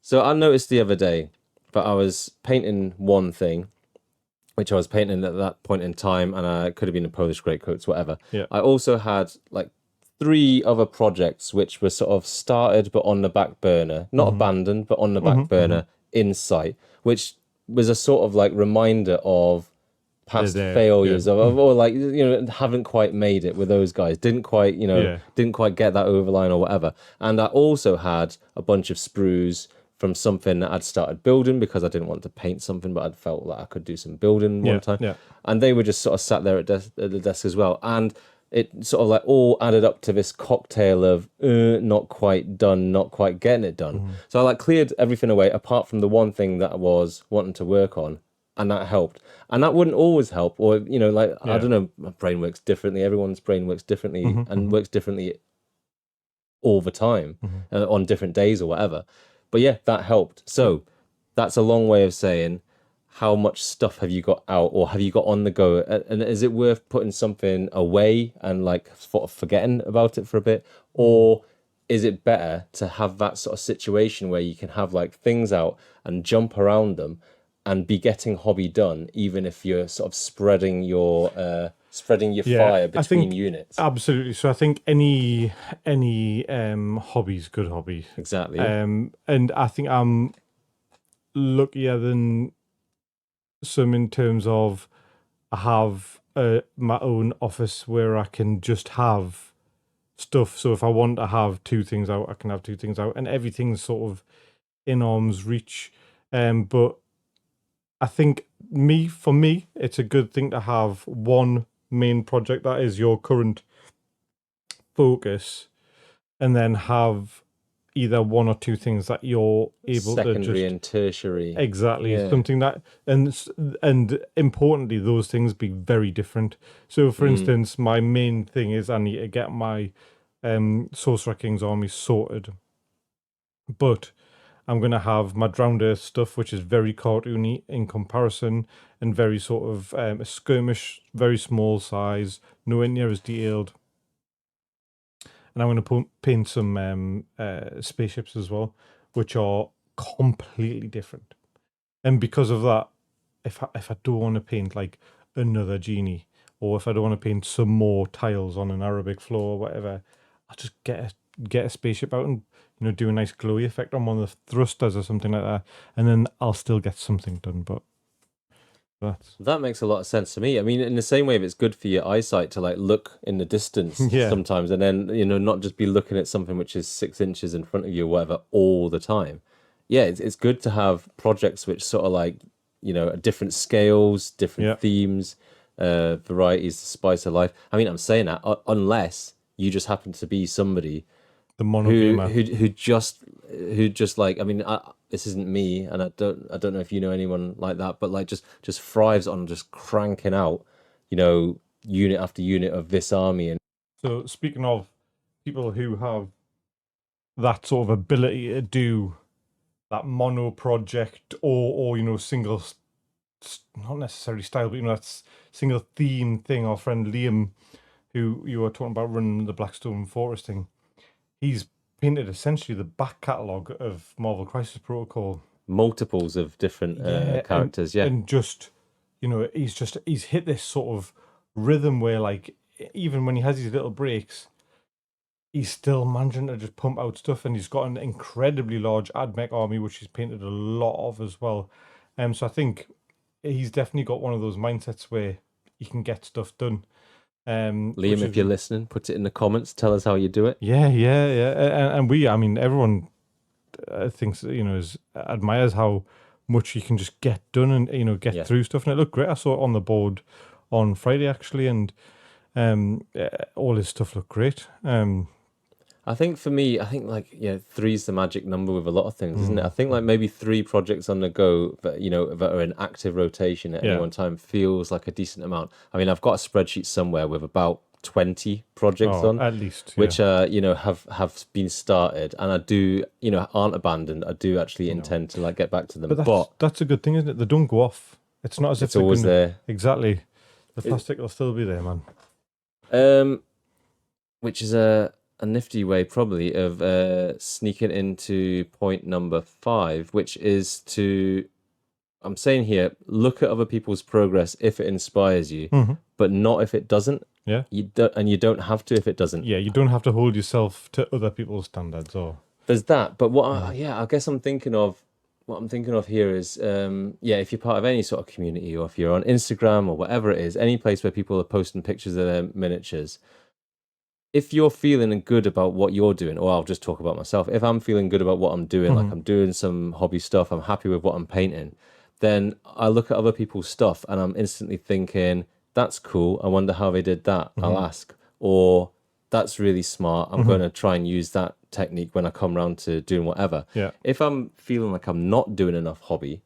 So I noticed the other day that I was painting one thing, which I was painting at that point in time, and I could have been a Polish greatcoats, whatever. Yeah. I also had like 3 other projects which were sort of started but on the back burner, not abandoned, but on the back burner in sight, which was a sort of like reminder of past failures or like haven't quite made it with those guys, didn't quite get that overline or whatever. And I also had a bunch of sprues from something that I'd started building because I didn't want to paint something, but I'd felt like I could do some building one time. Yeah. And they were just sort of sat there at the desk as well. And it sort of like all added up to this cocktail of not quite done, not quite getting it done. So I like cleared everything away apart from the one thing that I was wanting to work on, and that helped. And that wouldn't always help, or I don't know, my brain works differently. Everyone's brain works differently and works differently all the time on different days or whatever. But yeah, that helped. So that's a long way of saying, how much stuff have you got out or have you got on the go? And is it worth putting something away and like sort of forgetting about it for a bit? Or is it better to have that sort of situation where you can have like things out and jump around them and be getting hobby done, even if you're sort of spreading your fire between units? Absolutely. So I think any hobby's good hobby. Exactly. And I think I'm luckier than some in terms of I have my own office where I can just have stuff. So if I want to have 2 things out, I can have 2 things out, and everything's sort of in arm's reach. But I think for me, it's a good thing to have one main project that is your current focus, and then have either 1 or 2 things that you're able secondary to secondary and tertiary. Exactly. Something that, and importantly, those things be very different. So for instance, my main thing is I need to get my Sorcerer King's army sorted, but I'm going to have my Drowned Earth stuff, which is very cartoony in comparison and very sort of a skirmish, very small size, nowhere near as detailed. And I'm going to paint some spaceships as well, which are completely different. And because of that, if I don't want to paint like another genie, or if I don't want to paint some more tiles on an Arabic floor or whatever, I'll just get a spaceship out and do a nice glowy effect on one of the thrusters or something like that, and then I'll still get something done. But That makes a lot of sense to me. I mean, in the same way, if it's good for your eyesight to like look in the distance sometimes, and then not just be looking at something which is 6 inches in front of you or whatever all the time. Yeah, it's good to have projects which sort of like different scales, different themes, varieties, the spice of life. I mean, I'm saying that unless you just happen to be somebody the monogamer who just like, I mean, this isn't me, and I don't know if you know anyone like that, but like just thrives on just cranking out, unit after unit of this army. And so speaking of people who have that sort of ability to do that mono project or single, not necessarily style, but that's single theme thing. Our friend Liam, who you were talking about running the Blackstone Forest thing, he's painted essentially the back catalogue of Marvel Crisis Protocol. Multiples of different characters, and just he's hit this sort of rhythm where, like, even when he has these little breaks, he's still managing to just pump out stuff, and he's got an incredibly large AdMech army, which he's painted a lot of as well. So I think he's definitely got one of those mindsets where he can get stuff done. Liam, if you're listening, put it in the comments. Tell us how you do it. Yeah. And everyone thinks, admires how much he can just get done and, get through stuff. And it looked great. I saw it on the board on Friday, actually, and all his stuff looked great. I think for me, three's the magic number with a lot of things, isn't it? I think like maybe 3 projects on the go that that are in active rotation at any one time feels like a decent amount. I mean, I've got a spreadsheet somewhere with about 20 projects on, at least, which have been started, and I do aren't abandoned. I do actually intend to like get back to them. But that's a good thing, isn't it? They don't go off. It's not as if it's always there. Exactly, the plastic will still be there, man. Which is a nifty way probably of sneaking into point number 5, which is I'm saying here, look at other people's progress if it inspires you, but not if it doesn't. Yeah. You don't have to if it doesn't. Yeah, you don't have to hold yourself to other people's standards. Or there's that. But I guess I'm thinking of, what I'm thinking of here is, if you're part of any sort of community, or if you're on Instagram or whatever it is, any place where people are posting pictures of their miniatures, if you're feeling good about what you're doing, or I'll just talk about myself, if I'm feeling good about what I'm doing, like I'm doing some hobby stuff, I'm happy with what I'm painting, then I look at other people's stuff and I'm instantly thinking, that's cool, I wonder how they did that, I'll ask. Or that's really smart, I'm going to try and use that technique when I come around to doing whatever. Yeah. If I'm feeling like I'm not doing enough hobby,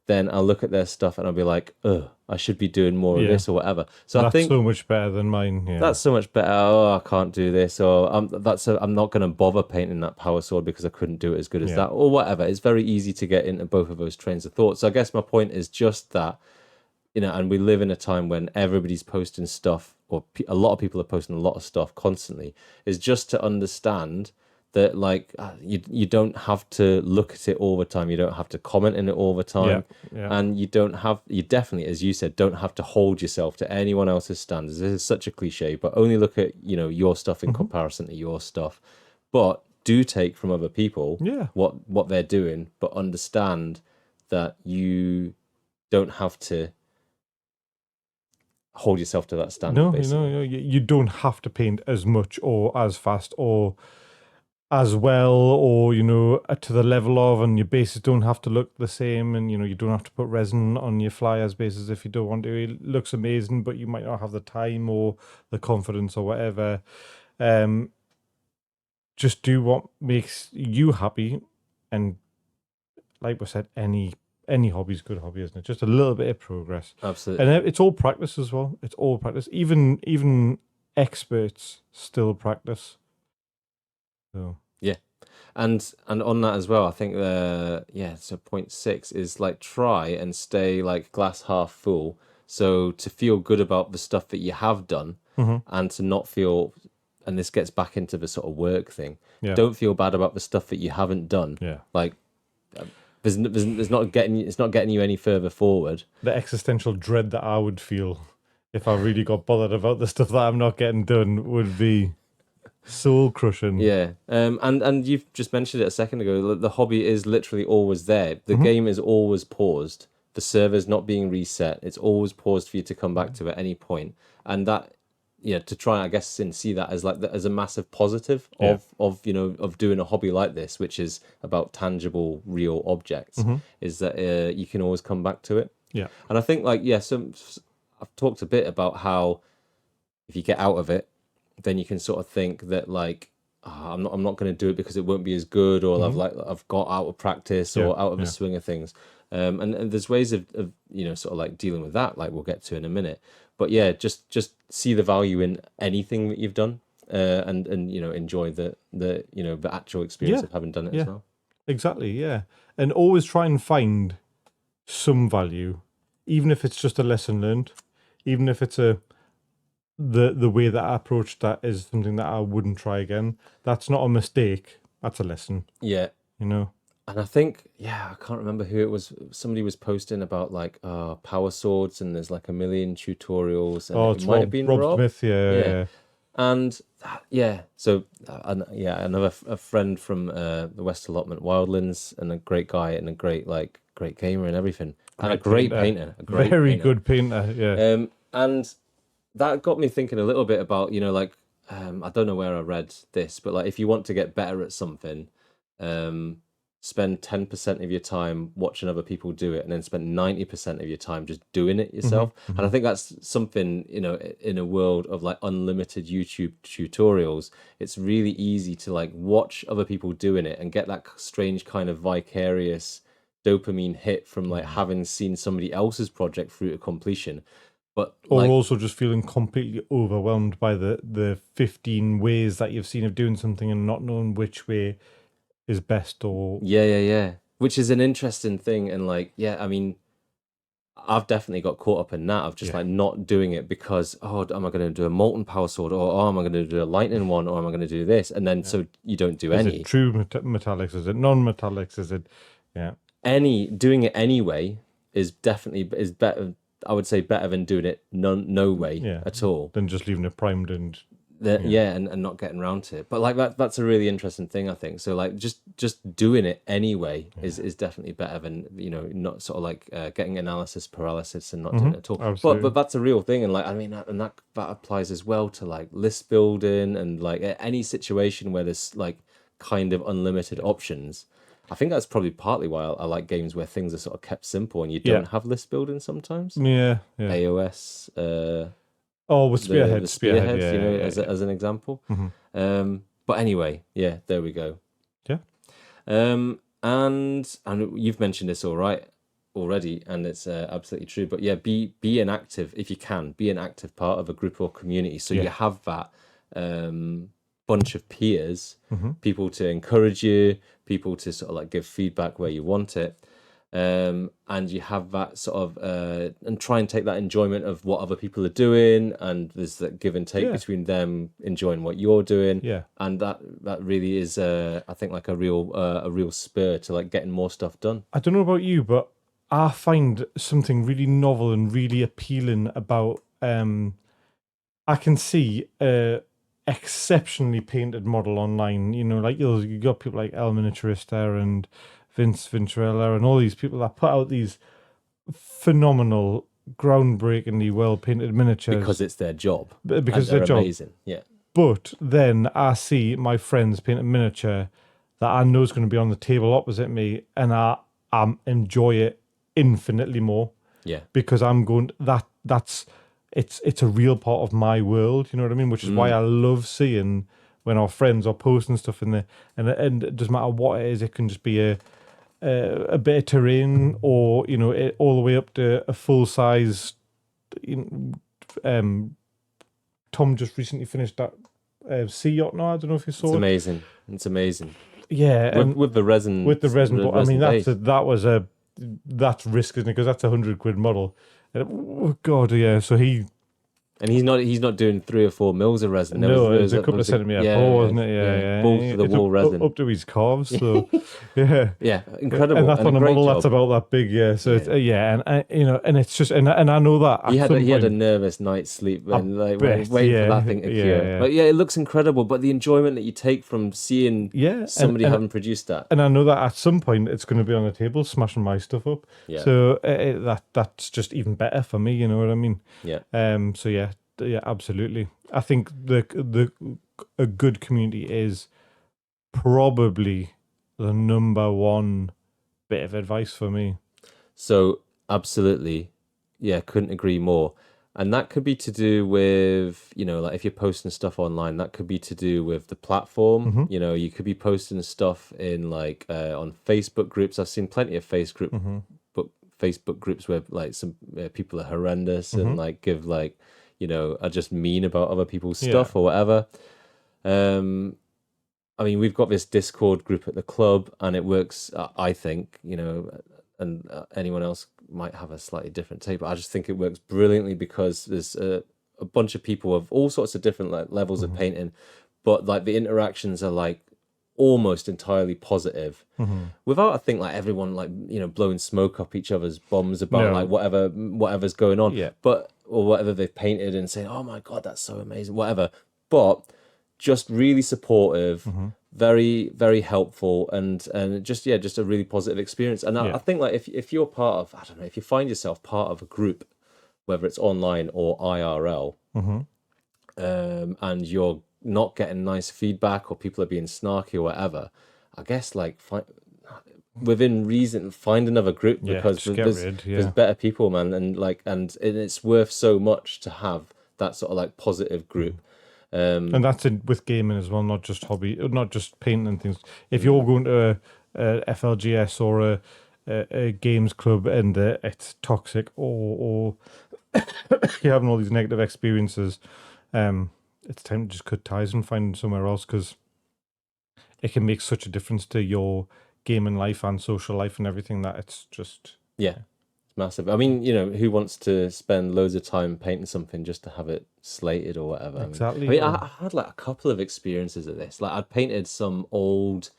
then I'll look at their stuff and I'll be like, I should be doing more of this or whatever. So that's I think so much better than mine. Yeah. That's so much better. Oh, I can't do this, or I'm not going to bother painting that power sword because I couldn't do it as good as that, or whatever. It's very easy to get into both of those trains of thought. So I guess my point is just that, and we live in a time when everybody's posting stuff, or a lot of people are posting a lot of stuff constantly, is just to understand that, like, you don't have to look at it all the time, you don't have to comment in it all the time, and you definitely, as you said, don't have to hold yourself to anyone else's standards. This is such a cliche, but only look at your stuff in comparison to your stuff, but do take from other people what they're doing, but understand that you don't have to hold yourself to that standard. No, you don't have to paint as much or as fast or as well, or to the level of, and your bases don't have to look the same, and you don't have to put resin on your flyers bases if you don't want to. It looks amazing, but you might not have the time or the confidence or whatever. Just do what makes you happy, and like we said, any hobby's good hobby, isn't it? Just a little bit of progress. Absolutely. And it's all practice as well. It's all practice. Even experts still practice. So and on that as well, I think so point 6 is like, try and stay like glass half full. So to feel good about the stuff that you have done, and to not feel, and this gets back into the sort of work thing. Don't feel bad about the stuff that you haven't done. Like, it's not getting you any further forward. The existential dread that I would feel if I really got bothered about the stuff that I'm not getting done would be soul crushing. And you've just mentioned it a second ago. The hobby is literally always there. The game is always paused. the server's not being reset. It's always paused for you to come back to at any point. And that, to try, I guess, and see that as like as a massive positive of of doing a hobby like this, which is about tangible, real objects, is that you can always come back to it. Yeah. And I think I've talked a bit about how if you get out of it, then you can sort of think that like, I'm not going to do it because it won't be as good, or I've got out of practice or out of the swing of things. And there's ways of sort of like dealing with that, like we'll get to in a minute. But yeah, just see the value in anything that you've done, and enjoy the actual experience of having done it as well. Exactly, yeah. And always try and find some value, even if it's just a lesson learned, even if it's the way that I approached that is something that I wouldn't try again. That's not a mistake. That's a lesson. Yeah. And I think, I can't remember who it was. Somebody was posting about like power swords, and there's like a million tutorials. And it might have been Rob Smith. Yeah. And so another a friend from the West Allotment Wildlands, and a great guy, and a great gamer and everything, and a great painter, very good painter. Yeah. And that got me thinking a little bit about I don't know where I read this, but like if you want to get better at something, spend 10% of your time watching other people do it, and then spend 90% of your time just doing it yourself. And I think that's something, in a world of like unlimited YouTube tutorials, it's really easy to like watch other people doing it and get that strange kind of vicarious dopamine hit from like having seen somebody else's project through to completion. Or also just feeling completely overwhelmed by the 15 ways that you've seen of doing something and not knowing which way is best. Or which is an interesting thing. And like, I mean, I've definitely got caught up in that of just like not doing it because, am I going to do a molten power sword, or am I going to do a lightning one, or am I going to do this? And then so you don't do any. Is it true metallics? Is it non-metallics? Is it doing it anyway is better. I would say better than doing it no way at all. Than just leaving it primed and and not getting around to it. But like that's a really interesting thing, I think. So like just doing it anyway is definitely better than not sort of like getting analysis paralysis and not doing it at all. Absolutely. But that's a real thing, and like I mean that applies as well to like list building and like any situation where there's like kind of unlimited options. I think that's probably partly why I like games where things are sort of kept simple and you don't have list building sometimes. Yeah. AOS. With Spearhead. Spearheads, as an example. But anyway, there we go. Yeah. And you've mentioned this already, and it's absolutely true. But be an active, if you can, be an active part of a group or community. So you have that bunch of peers, people to encourage you, people to sort of like give feedback where you want it, and you have that sort of and try and take that enjoyment of what other people are doing, and there's that give and take between them enjoying what you're doing, and that really is I think like a real spur to like getting more stuff done. I don't know about you, but I find something really novel and really appealing about I can see exceptionally painted model online, like you got people like El Miniaturista and Vince Venturella and all these people that put out these phenomenal, groundbreakingly well painted miniatures because it's their job. Because they're job. Amazing, yeah. But then I see my friends paint a miniature that I know is going to be on the table opposite me, and I enjoy it infinitely more. Yeah, because I'm going that's. It's a real part of my world, you know what I mean? Which is why I love seeing when our friends are posting stuff in there, and it doesn't matter what it is. It can just be a bit of terrain, or all the way up to a full size. Tom just recently finished that sea yacht. Now I don't know if you saw it. It's amazing. Yeah, with the resin. But I mean that's risk, isn't it? Because that's £100 model. Oh God, yeah. So he And he's not doing 3 or 4 mils of resin. No, it was a couple of centimetre pour, wasn't it? Yeah. Balls to the wall resin. Up to his calves, so yeah. Yeah, incredible. And that's on a model that's about that big, yeah. So yeah. It's, and it's just, and I know that he had a nervous night's sleep and waiting for that thing to cure. Yeah. But yeah, it looks incredible. But the enjoyment that you take from seeing somebody having produced that, and I know that at some point it's going to be on the table, smashing my stuff up. Yeah. So that's just even better for me. You know what I mean? Yeah. So yeah, absolutely. I think a good community is probably the number one bit of advice for me. So absolutely, yeah, couldn't agree more. And that could be to do with, like if you're posting stuff online, that could be to do with the platform. Mm-hmm. You could be posting stuff in like on Facebook groups. I've seen plenty of Facebook groups where like some people are horrendous and like give like, are just mean about other people's stuff or whatever. I mean, we've got this Discord group at the club, and it works, I think, and anyone else might have a slightly different take, but I just think it works brilliantly because there's a bunch of people of all sorts of different levels of painting, but like the interactions are like almost entirely positive, without I think like everyone like blowing smoke up each other's bums about like whatever's going on, or whatever they've painted and saying, oh my god, that's so amazing, whatever, but just really supportive, very, very helpful, and just a really positive experience. And I think like if you're part of, I don't know, if you find yourself part of a group, whether it's online or IRL, and you're not getting nice feedback or people are being snarky or whatever, I guess like within reason find another group, because there's better people, man, and it's worth so much to have that sort of like positive group. And that's with gaming as well, not just hobby, not just painting and things. If you're going to a FLGS or a games club and it's toxic, or you're having all these negative experiences, it's time to just cut ties and find somewhere else, because it can make such a difference to your gaming life and social life and everything that it's just massive. I mean, who wants to spend loads of time painting something just to have it slated or whatever? Exactly. I mean, I had like a couple of experiences of this. Like I'd painted some old,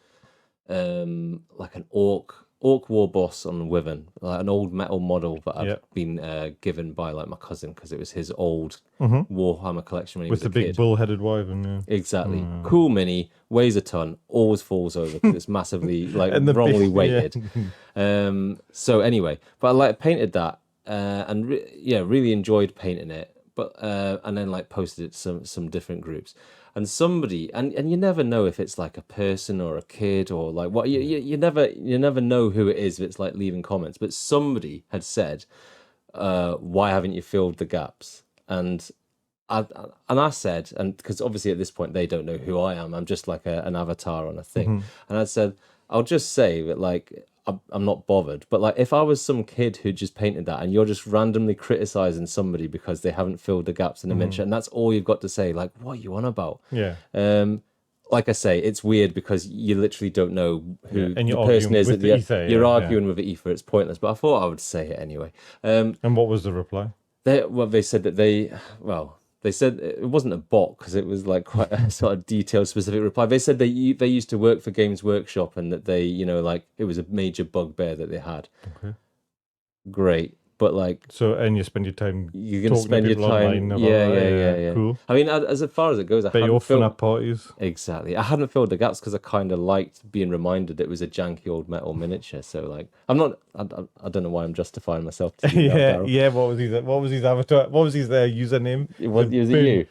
like an orc war boss on Wyvern, like an old metal model that I'd been given by like my cousin, because it was his old Warhammer collection when he was a kid. With the big bull-headed wyvern, Exactly. Cool mini, weighs a ton, always falls over because it's massively like wrongly weighted. So anyway, but I like painted that and really enjoyed painting it. But and then like posted it to some different groups, and somebody, and you never know if it's like a person or a kid or like what, you never know who it is if it's like leaving comments. But somebody had said, why haven't you filled the gaps? And I said, and because obviously at this point they don't know who I am, I'm just like an avatar on a thing. And I said, I'll just say that like I'm not bothered, but like if I was some kid who just painted that and you're just randomly criticizing somebody because they haven't filled the gaps in the miniature, and that's all you've got to say, like, what are you on about? Like I say, it's weird because you literally don't know who the person is. You're arguing with the ether. It's pointless, but I thought I would say it anyway. And what was the reply? They said that they said it wasn't a bot, because it was like quite a sort of detailed, specific reply. They said they used to work for Games Workshop, and that they, like it was a major bugbear that they had. Okay. Great. But like, and you spend your time. You're gonna spend your time. Yeah. Cool. I mean, as far as it goes, I hadn't filled at parties. Exactly. I hadn't filled the gaps because I kind of liked being reminded it was a janky old metal miniature. So like, I'm not. I don't know why I'm justifying myself. To do that, yeah. What was his avatar? What was his username? Was it you?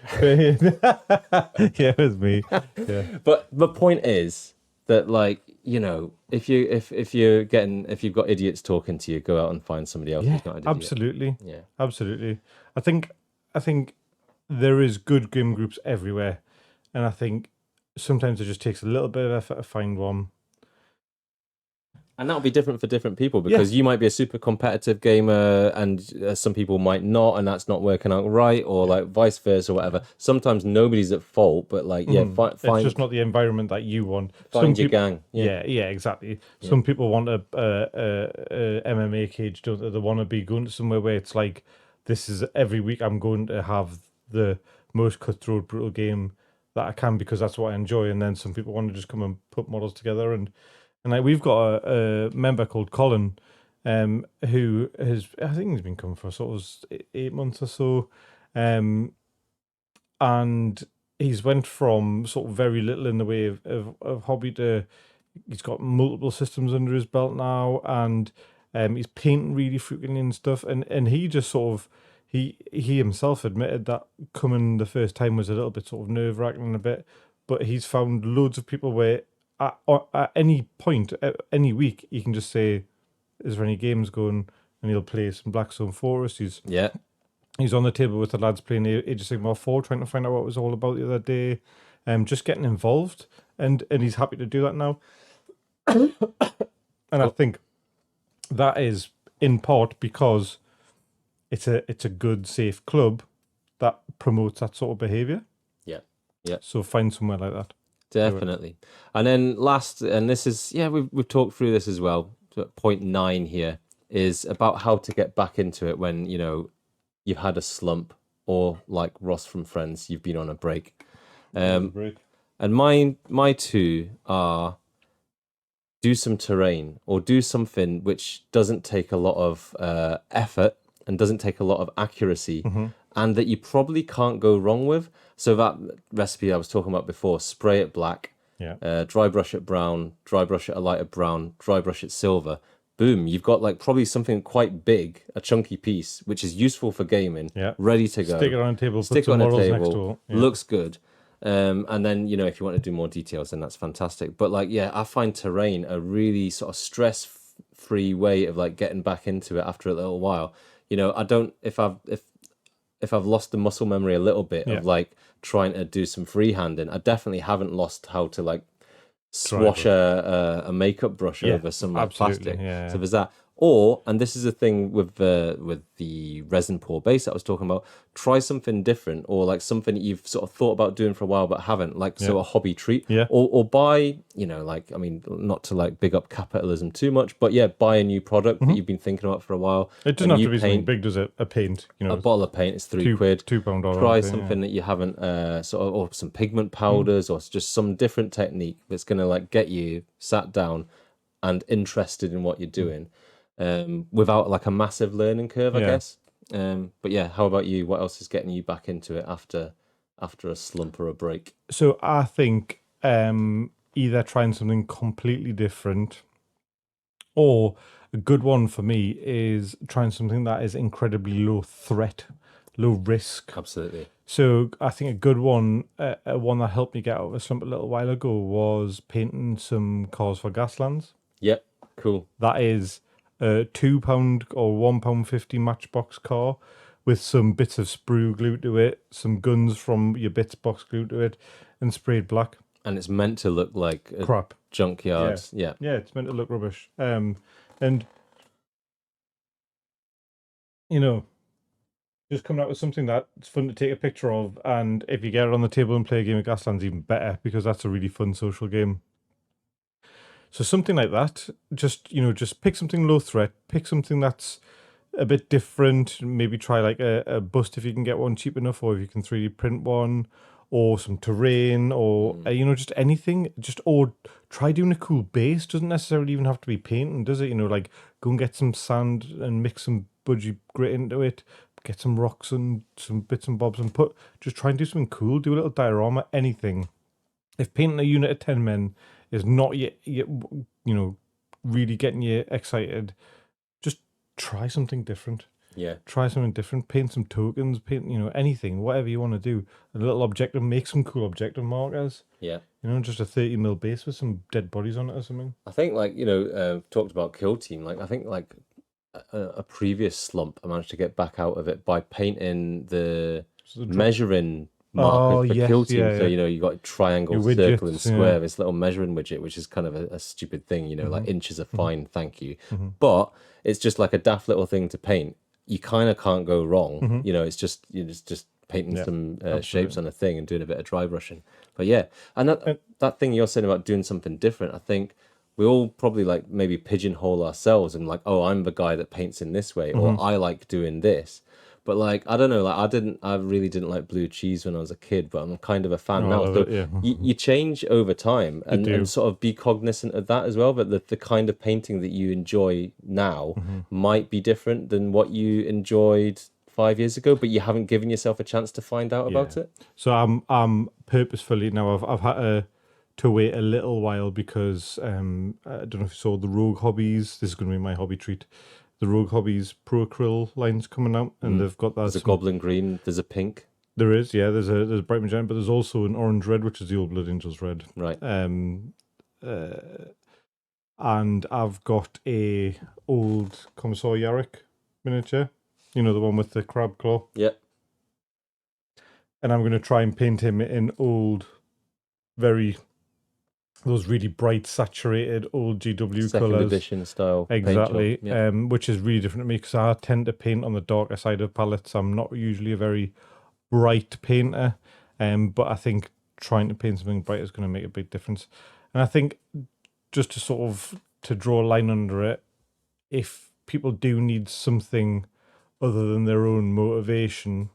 Yeah, it was me. Yeah. But the point is that like, if you've got idiots talking to you, go out and find somebody else who's not an idiot. Absolutely. Yeah, absolutely. I think there is good game groups everywhere, and I think sometimes it just takes a little bit of effort to find one. And that'll be different for different people, because you might be a super competitive gamer and some people might not, and that's not working out right, or like vice versa or whatever. Sometimes nobody's at fault, but like, find... It's just not the environment that you want. Find your gang. Yeah, exactly. Yeah. Some people want a MMA cage, don't they? They want to be going to somewhere where it's like, this is every week I'm going to have the most cutthroat, brutal game that I can, because that's what I enjoy. And then some people want to just come and put models together, and like we've got a member called Colin, who has, I think he's been coming for sort of 8 months or so, and he's went from sort of very little in the way of hobby to he's got multiple systems under his belt now, and he's painting really frequently and stuff, and he just sort of he himself admitted that coming the first time was a little bit sort of nerve-wracking a bit, but he's found loads of people where at any point, any week, you can just say, is there any games going? And he'll play some Blackstone Forest. He's on the table with the lads playing Age of Sigmar 4, trying to find out what it was all about the other day. Just getting involved, and he's happy to do that now. And I think that is in part because it's a good, safe club that promotes that sort of behaviour. Yeah. So find somewhere like that. Definitely. And then last, and this is, we've talked through this as well. Point 9 here is about how to get back into it when, you've had a slump, or like Ross from Friends, you've been on a break. And my two are do some terrain, or do something which doesn't take a lot of effort and doesn't take a lot of accuracy, and that you probably can't go wrong with. So that recipe I was talking about before, spray it black, dry brush it brown, dry brush it a lighter brown, dry brush it silver. Boom, you've got like probably something quite big, a chunky piece, which is useful for gaming, ready to go. Stick it on a table, stick it on a table, next looks good. And then, if you want to do more details, then that's fantastic. But I find terrain a really sort of stress-free way of like getting back into it after a little while. I don't, if I've lost the muscle memory a little bit of like trying to do some freehanding, I definitely haven't lost how to like swash a makeup brush over some like plastic. So there's that. Or, and this is a thing with the resin pour base that I was talking about, try something different, or like something that you've sort of thought about doing for a while but haven't, like so a hobby treat. Or buy, not to like big up capitalism too much, but buy a new product that you've been thinking about for a while. It doesn't have to be something big, does it? A paint, a bottle of paint is £3. £2. Try something that you haven't or some pigment powders, or just some different technique that's gonna like get you sat down and interested in what you're doing. Without like a massive learning curve, I guess. But how about you? What else is getting you back into it after a slump or a break? So I think either trying something completely different, or a good one for me is trying something that is incredibly low threat, low risk. Absolutely. So I think a good one, one that helped me get out of a slump a little while ago, was painting some cars for Gaslands. Yep, cool. That is a £2 or £1.50 Matchbox car with some bits of sprue glued to it, some guns from your bits box glued to it, and sprayed black. And it's meant to look like a crap junkyard. Yeah, it's meant to look rubbish. And just coming out with something that's fun to take a picture of, and if you get it on the table and play a game of Gaslands, even better, because that's a really fun social game. So something like that, just pick something low threat, pick something that's a bit different, maybe try like a bust if you can get one cheap enough, or if you can 3D print one, or some terrain, or just anything, or try doing a cool base. Doesn't necessarily even have to be painting, does it? Like go and get some sand and mix some budgie grit into it, get some rocks and some bits and bobs, and just try and do something cool, do a little diorama, anything. If painting a unit of 10 men is not yet really getting you excited, just try something different. Try something different, paint some tokens, paint anything, whatever you want to do. A little objective, make some cool objective markers. Just a 30mm base with some dead bodies on it or something. I think talked about Kill Team, I think a previous slump I managed to get back out of it by painting the measuring marker for Kill Team. So you got triangle, circle, and square. This little measuring widget, which is kind of a stupid thing. Like inches are fine, thank you. But it's just like a daft little thing to paint. You kind of can't go wrong. It's just just painting some shapes on a thing and doing a bit of dry brushing. But and that thing you're saying about doing something different, I think we all probably like maybe pigeonhole ourselves and like, oh, I'm the guy that paints in this way, or I like doing this. But like, I don't know, like I really didn't like blue cheese when I was a kid, but I'm kind of a fan No, I now. love So it, yeah. you change over time do. and sort of be cognizant of that as well. But the kind of painting that you enjoy now might be different than what you enjoyed 5 years ago, but you haven't given yourself a chance to find out about it. So I'm purposefully now I've had to wait a little while because I don't know if you saw the Rogue Hobbies. This is going to be my hobby treat. The Rogue Hobbies Pro Acryl line's coming out, and they've got that. There's a goblin green. There's a pink. There is, yeah. There's a bright magenta, but there's also an orange red, which is the Old Blood Angels red. Right. And I've got a old Commissar Yarrick miniature. You know, the one with the crab claw. Yep. And I'm going to try and paint him in old, those really bright, saturated old GW Second colours. edition style. Exactly. Paint job. Which is really different to me because I tend to paint on the darker side of palettes. I'm not usually a very bright painter. But I think trying to paint something bright is going to make a big difference. And I think just to sort of to draw a line under it, if people do need something other than their own motivation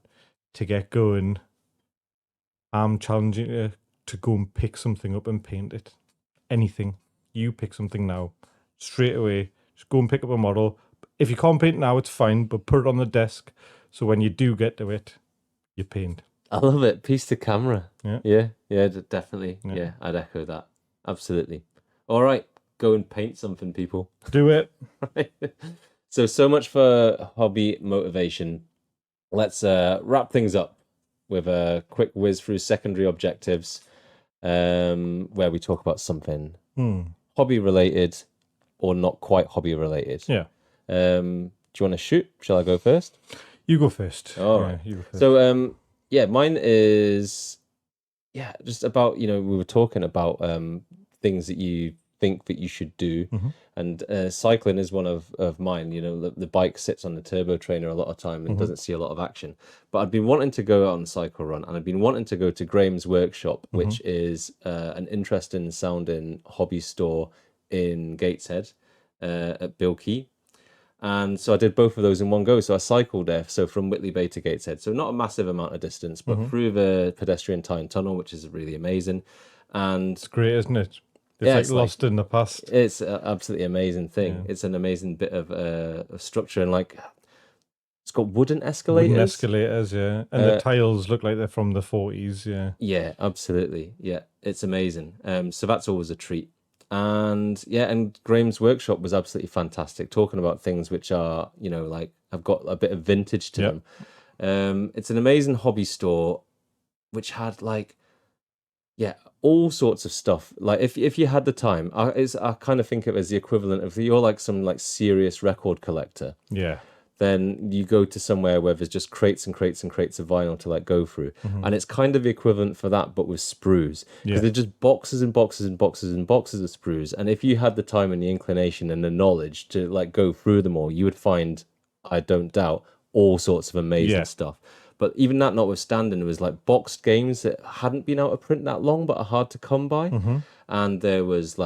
to get going, I'm challenging you to go and pick something up and paint it. Anything. You pick something now. Straight away. Just go and pick up a model. If you can't paint now, it's fine, but put it on the desk so when you do get to it, you paint. I love it. Piece to camera. Yeah. Yeah, definitely. Yeah, I'd echo that. Absolutely. All right, go and paint something, people. Do it. So much for hobby motivation. Let's wrap things up with a quick whiz through secondary objectives, where we talk about something hobby related or not quite hobby related. Yeah. Do you want to shoot? Shall I go first? You go first. All right. You go first. So mine is just about, we were talking about things that you think that you should do, and cycling is one of mine. The bike sits on the turbo trainer a lot of time and doesn't see a lot of action, but I'd been wanting to go out on a cycle run, and I'd been wanting to go to Graham's Workshop, which is an interesting sounding hobby store in Gateshead at Bilkey. And so I did both of those in one go. So I cycled there, so from Whitley Bay to Gateshead. So not a massive amount of distance, but through the pedestrian tyne tunnel, which is really amazing. And it's great, isn't it? It's like lost in the past. It's an absolutely amazing thing. Yeah. It's an amazing bit of structure, and like it's got wooden escalators. Wooden escalators, yeah. And the tiles look like they're from the 40s, yeah. Yeah, absolutely. Yeah, it's amazing. So that's always a treat. And Graham's Workshop was absolutely fantastic, talking about things which are, have got a bit of vintage to them. It's an amazing hobby store, which had all sorts of stuff. Like if you had the time, I kind of think of it as the equivalent of, you're like some serious record collector. Yeah. Then you go to somewhere where there's just crates and crates and crates of vinyl to go through. And it's kind of the equivalent for that, but with sprues. Because they're just boxes and boxes and boxes and boxes of sprues. And if you had the time and the inclination and the knowledge to go through them all, you would find, I don't doubt, all sorts of amazing stuff. But even that notwithstanding, it was boxed games that hadn't been out of print that long, but are hard to come by. And there was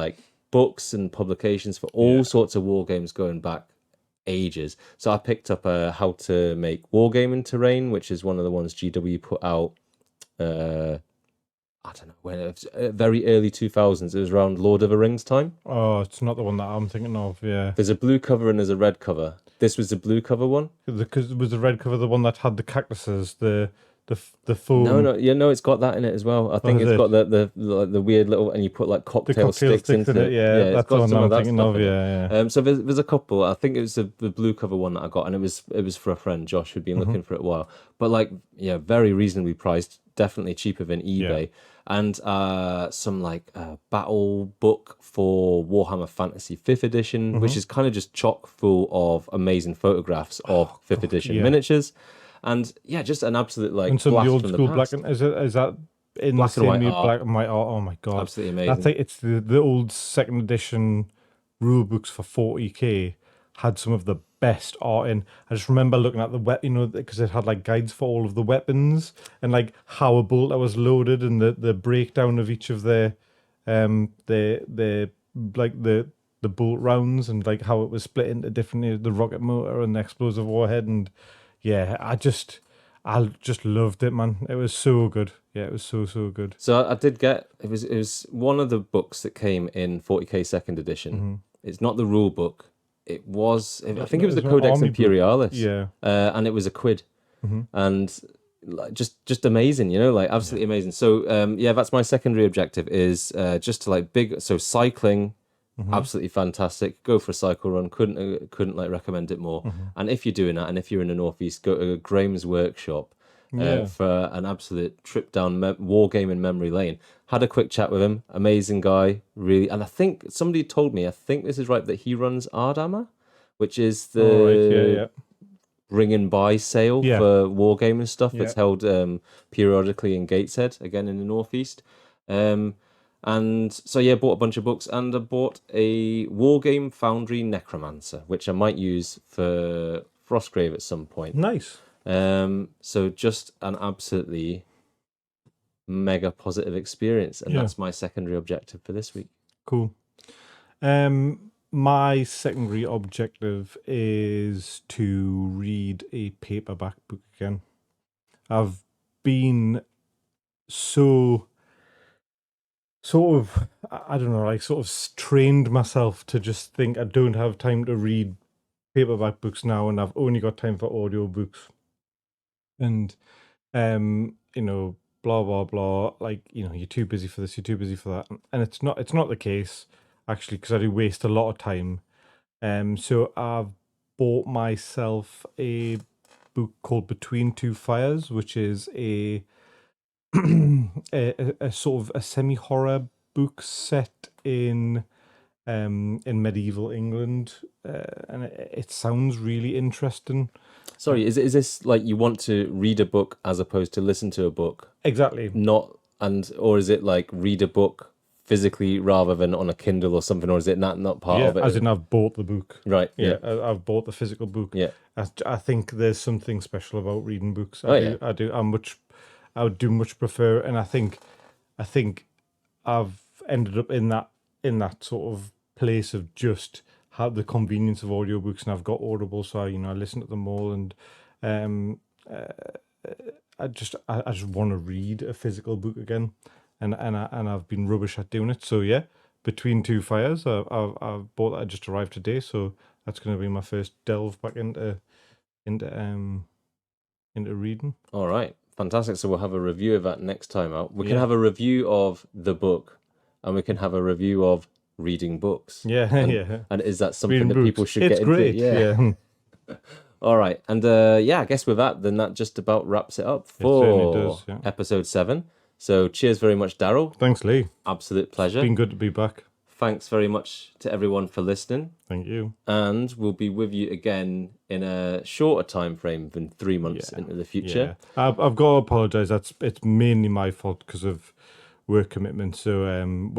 books and publications for all sorts of war games going back ages. So I picked up How to Make Wargaming Terrain, which is one of the ones GW put out I don't know when, it was very early 2000s. It was around Lord of the Rings time. Oh, it's not the one that I'm thinking of. Yeah, there's a blue cover and there's a red cover. This was the blue cover one. Because was the red cover the one that had the cactuses, the foam? No, it's got that in it as well. I think it's got the weird little, and you put cocktail sticks into it. Yeah, that's the one I'm thinking of. Yeah. So there's a couple. I think it was the blue cover one that I got, and it was for a friend, Josh, who'd been looking for it a while. But very reasonably priced, definitely cheaper than eBay. Yeah. And some battle book for Warhammer Fantasy 5th edition, which is kind of just chock full of amazing photographs of 5th edition miniatures. And just an absolute and some blast of the old from school the black past. Is that in black the and same white black and white? Oh my god, absolutely amazing. I think it's the old second edition rule books for 40k had some of the best art in. I just remember looking at the because it had guides for all of the weapons and how a bolt was loaded and the breakdown of each of the bolt rounds and how it was split into different, the rocket motor and the explosive warhead, and I just loved it, man. It was so good. Yeah, it was so good. So I did get it was one of the books that came in 40k second edition. Mm-hmm. It's not the rule book. I think it was the an Codex army book. Imperialis. Yeah. And it was a quid. Mm-hmm. And like, just amazing, like absolutely amazing. So that's my secondary objective is just to like cycling. Mm-hmm. Absolutely fantastic. Go for a cycle run. Couldn't like recommend it more. Mm-hmm. And if you're doing that, and if you're in the Northeast, go to Graham's workshop for an absolute trip down Wargaming memory lane. Had a quick chat with him. Amazing guy, really. And I think somebody told me, I think this is right, that he runs Ardhammer, which is the bring and buy sale for Wargaming stuff that's held periodically in Gateshead, again in the Northeast. And so bought a bunch of books, and I bought a Wargame Foundry Necromancer, which I might use for Frostgrave at some point. Nice. So just an absolutely mega positive experience, and that's my secondary objective for this week. Cool. My secondary objective is to read a paperback book again. I've been so sort of, I don't know, like sort of trained myself to just think I don't have time to read paperback books now, and I've only got time for audiobooks. And, blah, blah, blah, like, you're too busy for this, you're too busy for that. And it's not the case, actually, because I do waste a lot of time. So I've bought myself a book called Between Two Fires, which is a sort of a semi-horror book set in medieval England, and it sounds really interesting. Sorry, is this like you want to read a book as opposed to listen to a book? Exactly. Or is it like read a book physically rather than on a Kindle or something, or is it not part of it? As in I've bought the book. Right. Yeah, I've bought the physical book. Yeah. I think there's something special about reading books. I would do much prefer, and I think I've ended up in that sort of place of just have the convenience of audiobooks, and I've got Audible, so I listen to them all, and I just want to read a physical book again, and I've been rubbish at doing it. So Between Two Fires, I've bought that. I just arrived today, so that's going to be my first delve back into reading. All right, fantastic. So we'll have a review of that next time out. We can have a review of the book, and we can have a review of reading books. And is that something reading that books. people should it's get great. into? Yeah. All right, and I guess with that, then that just about wraps it up for episode 7. So cheers very much, Daryl. Thanks, Lee. Absolute pleasure. It's been good to be back. Thanks very much to everyone for listening. Thank you. And we'll be with you again in a shorter time frame than 3 months into the future. Yeah. I've got to apologise. It's mainly my fault because of work commitments. So I'm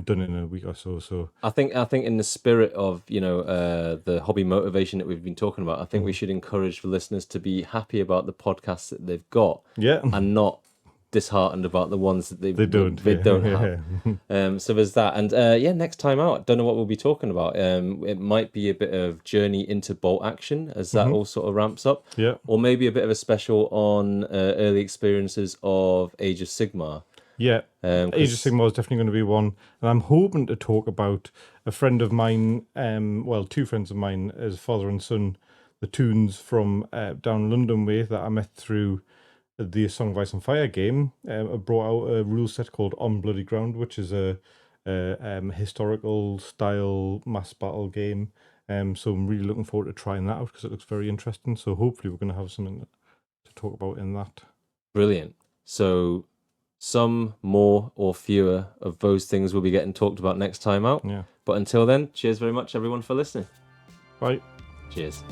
done in a week or so. So I think in the spirit of the hobby motivation that we've been talking about, I think we should encourage the listeners to be happy about the podcasts that they've got, and not disheartened about the ones that they don't have. So there's that, and next time out, I don't know what we'll be talking about. It might be a bit of journey into bolt action as that all sort of ramps up, or maybe a bit of a special on early experiences of Age of Sigmar. Age of Sigmar is definitely going to be one, and I'm hoping to talk about a friend of mine, two friends of mine, as father and son, the Toons from down London way that I met through the Song of Ice and Fire game. Brought out a rule set called On Bloody Ground, which is a historical style mass battle game. So I'm really looking forward to trying that out because it looks very interesting. So hopefully we're going to have something to talk about in that. Brilliant. So some more or fewer of those things will be getting talked about next time out. Yeah. But until then, cheers very much everyone for listening. Bye. Cheers.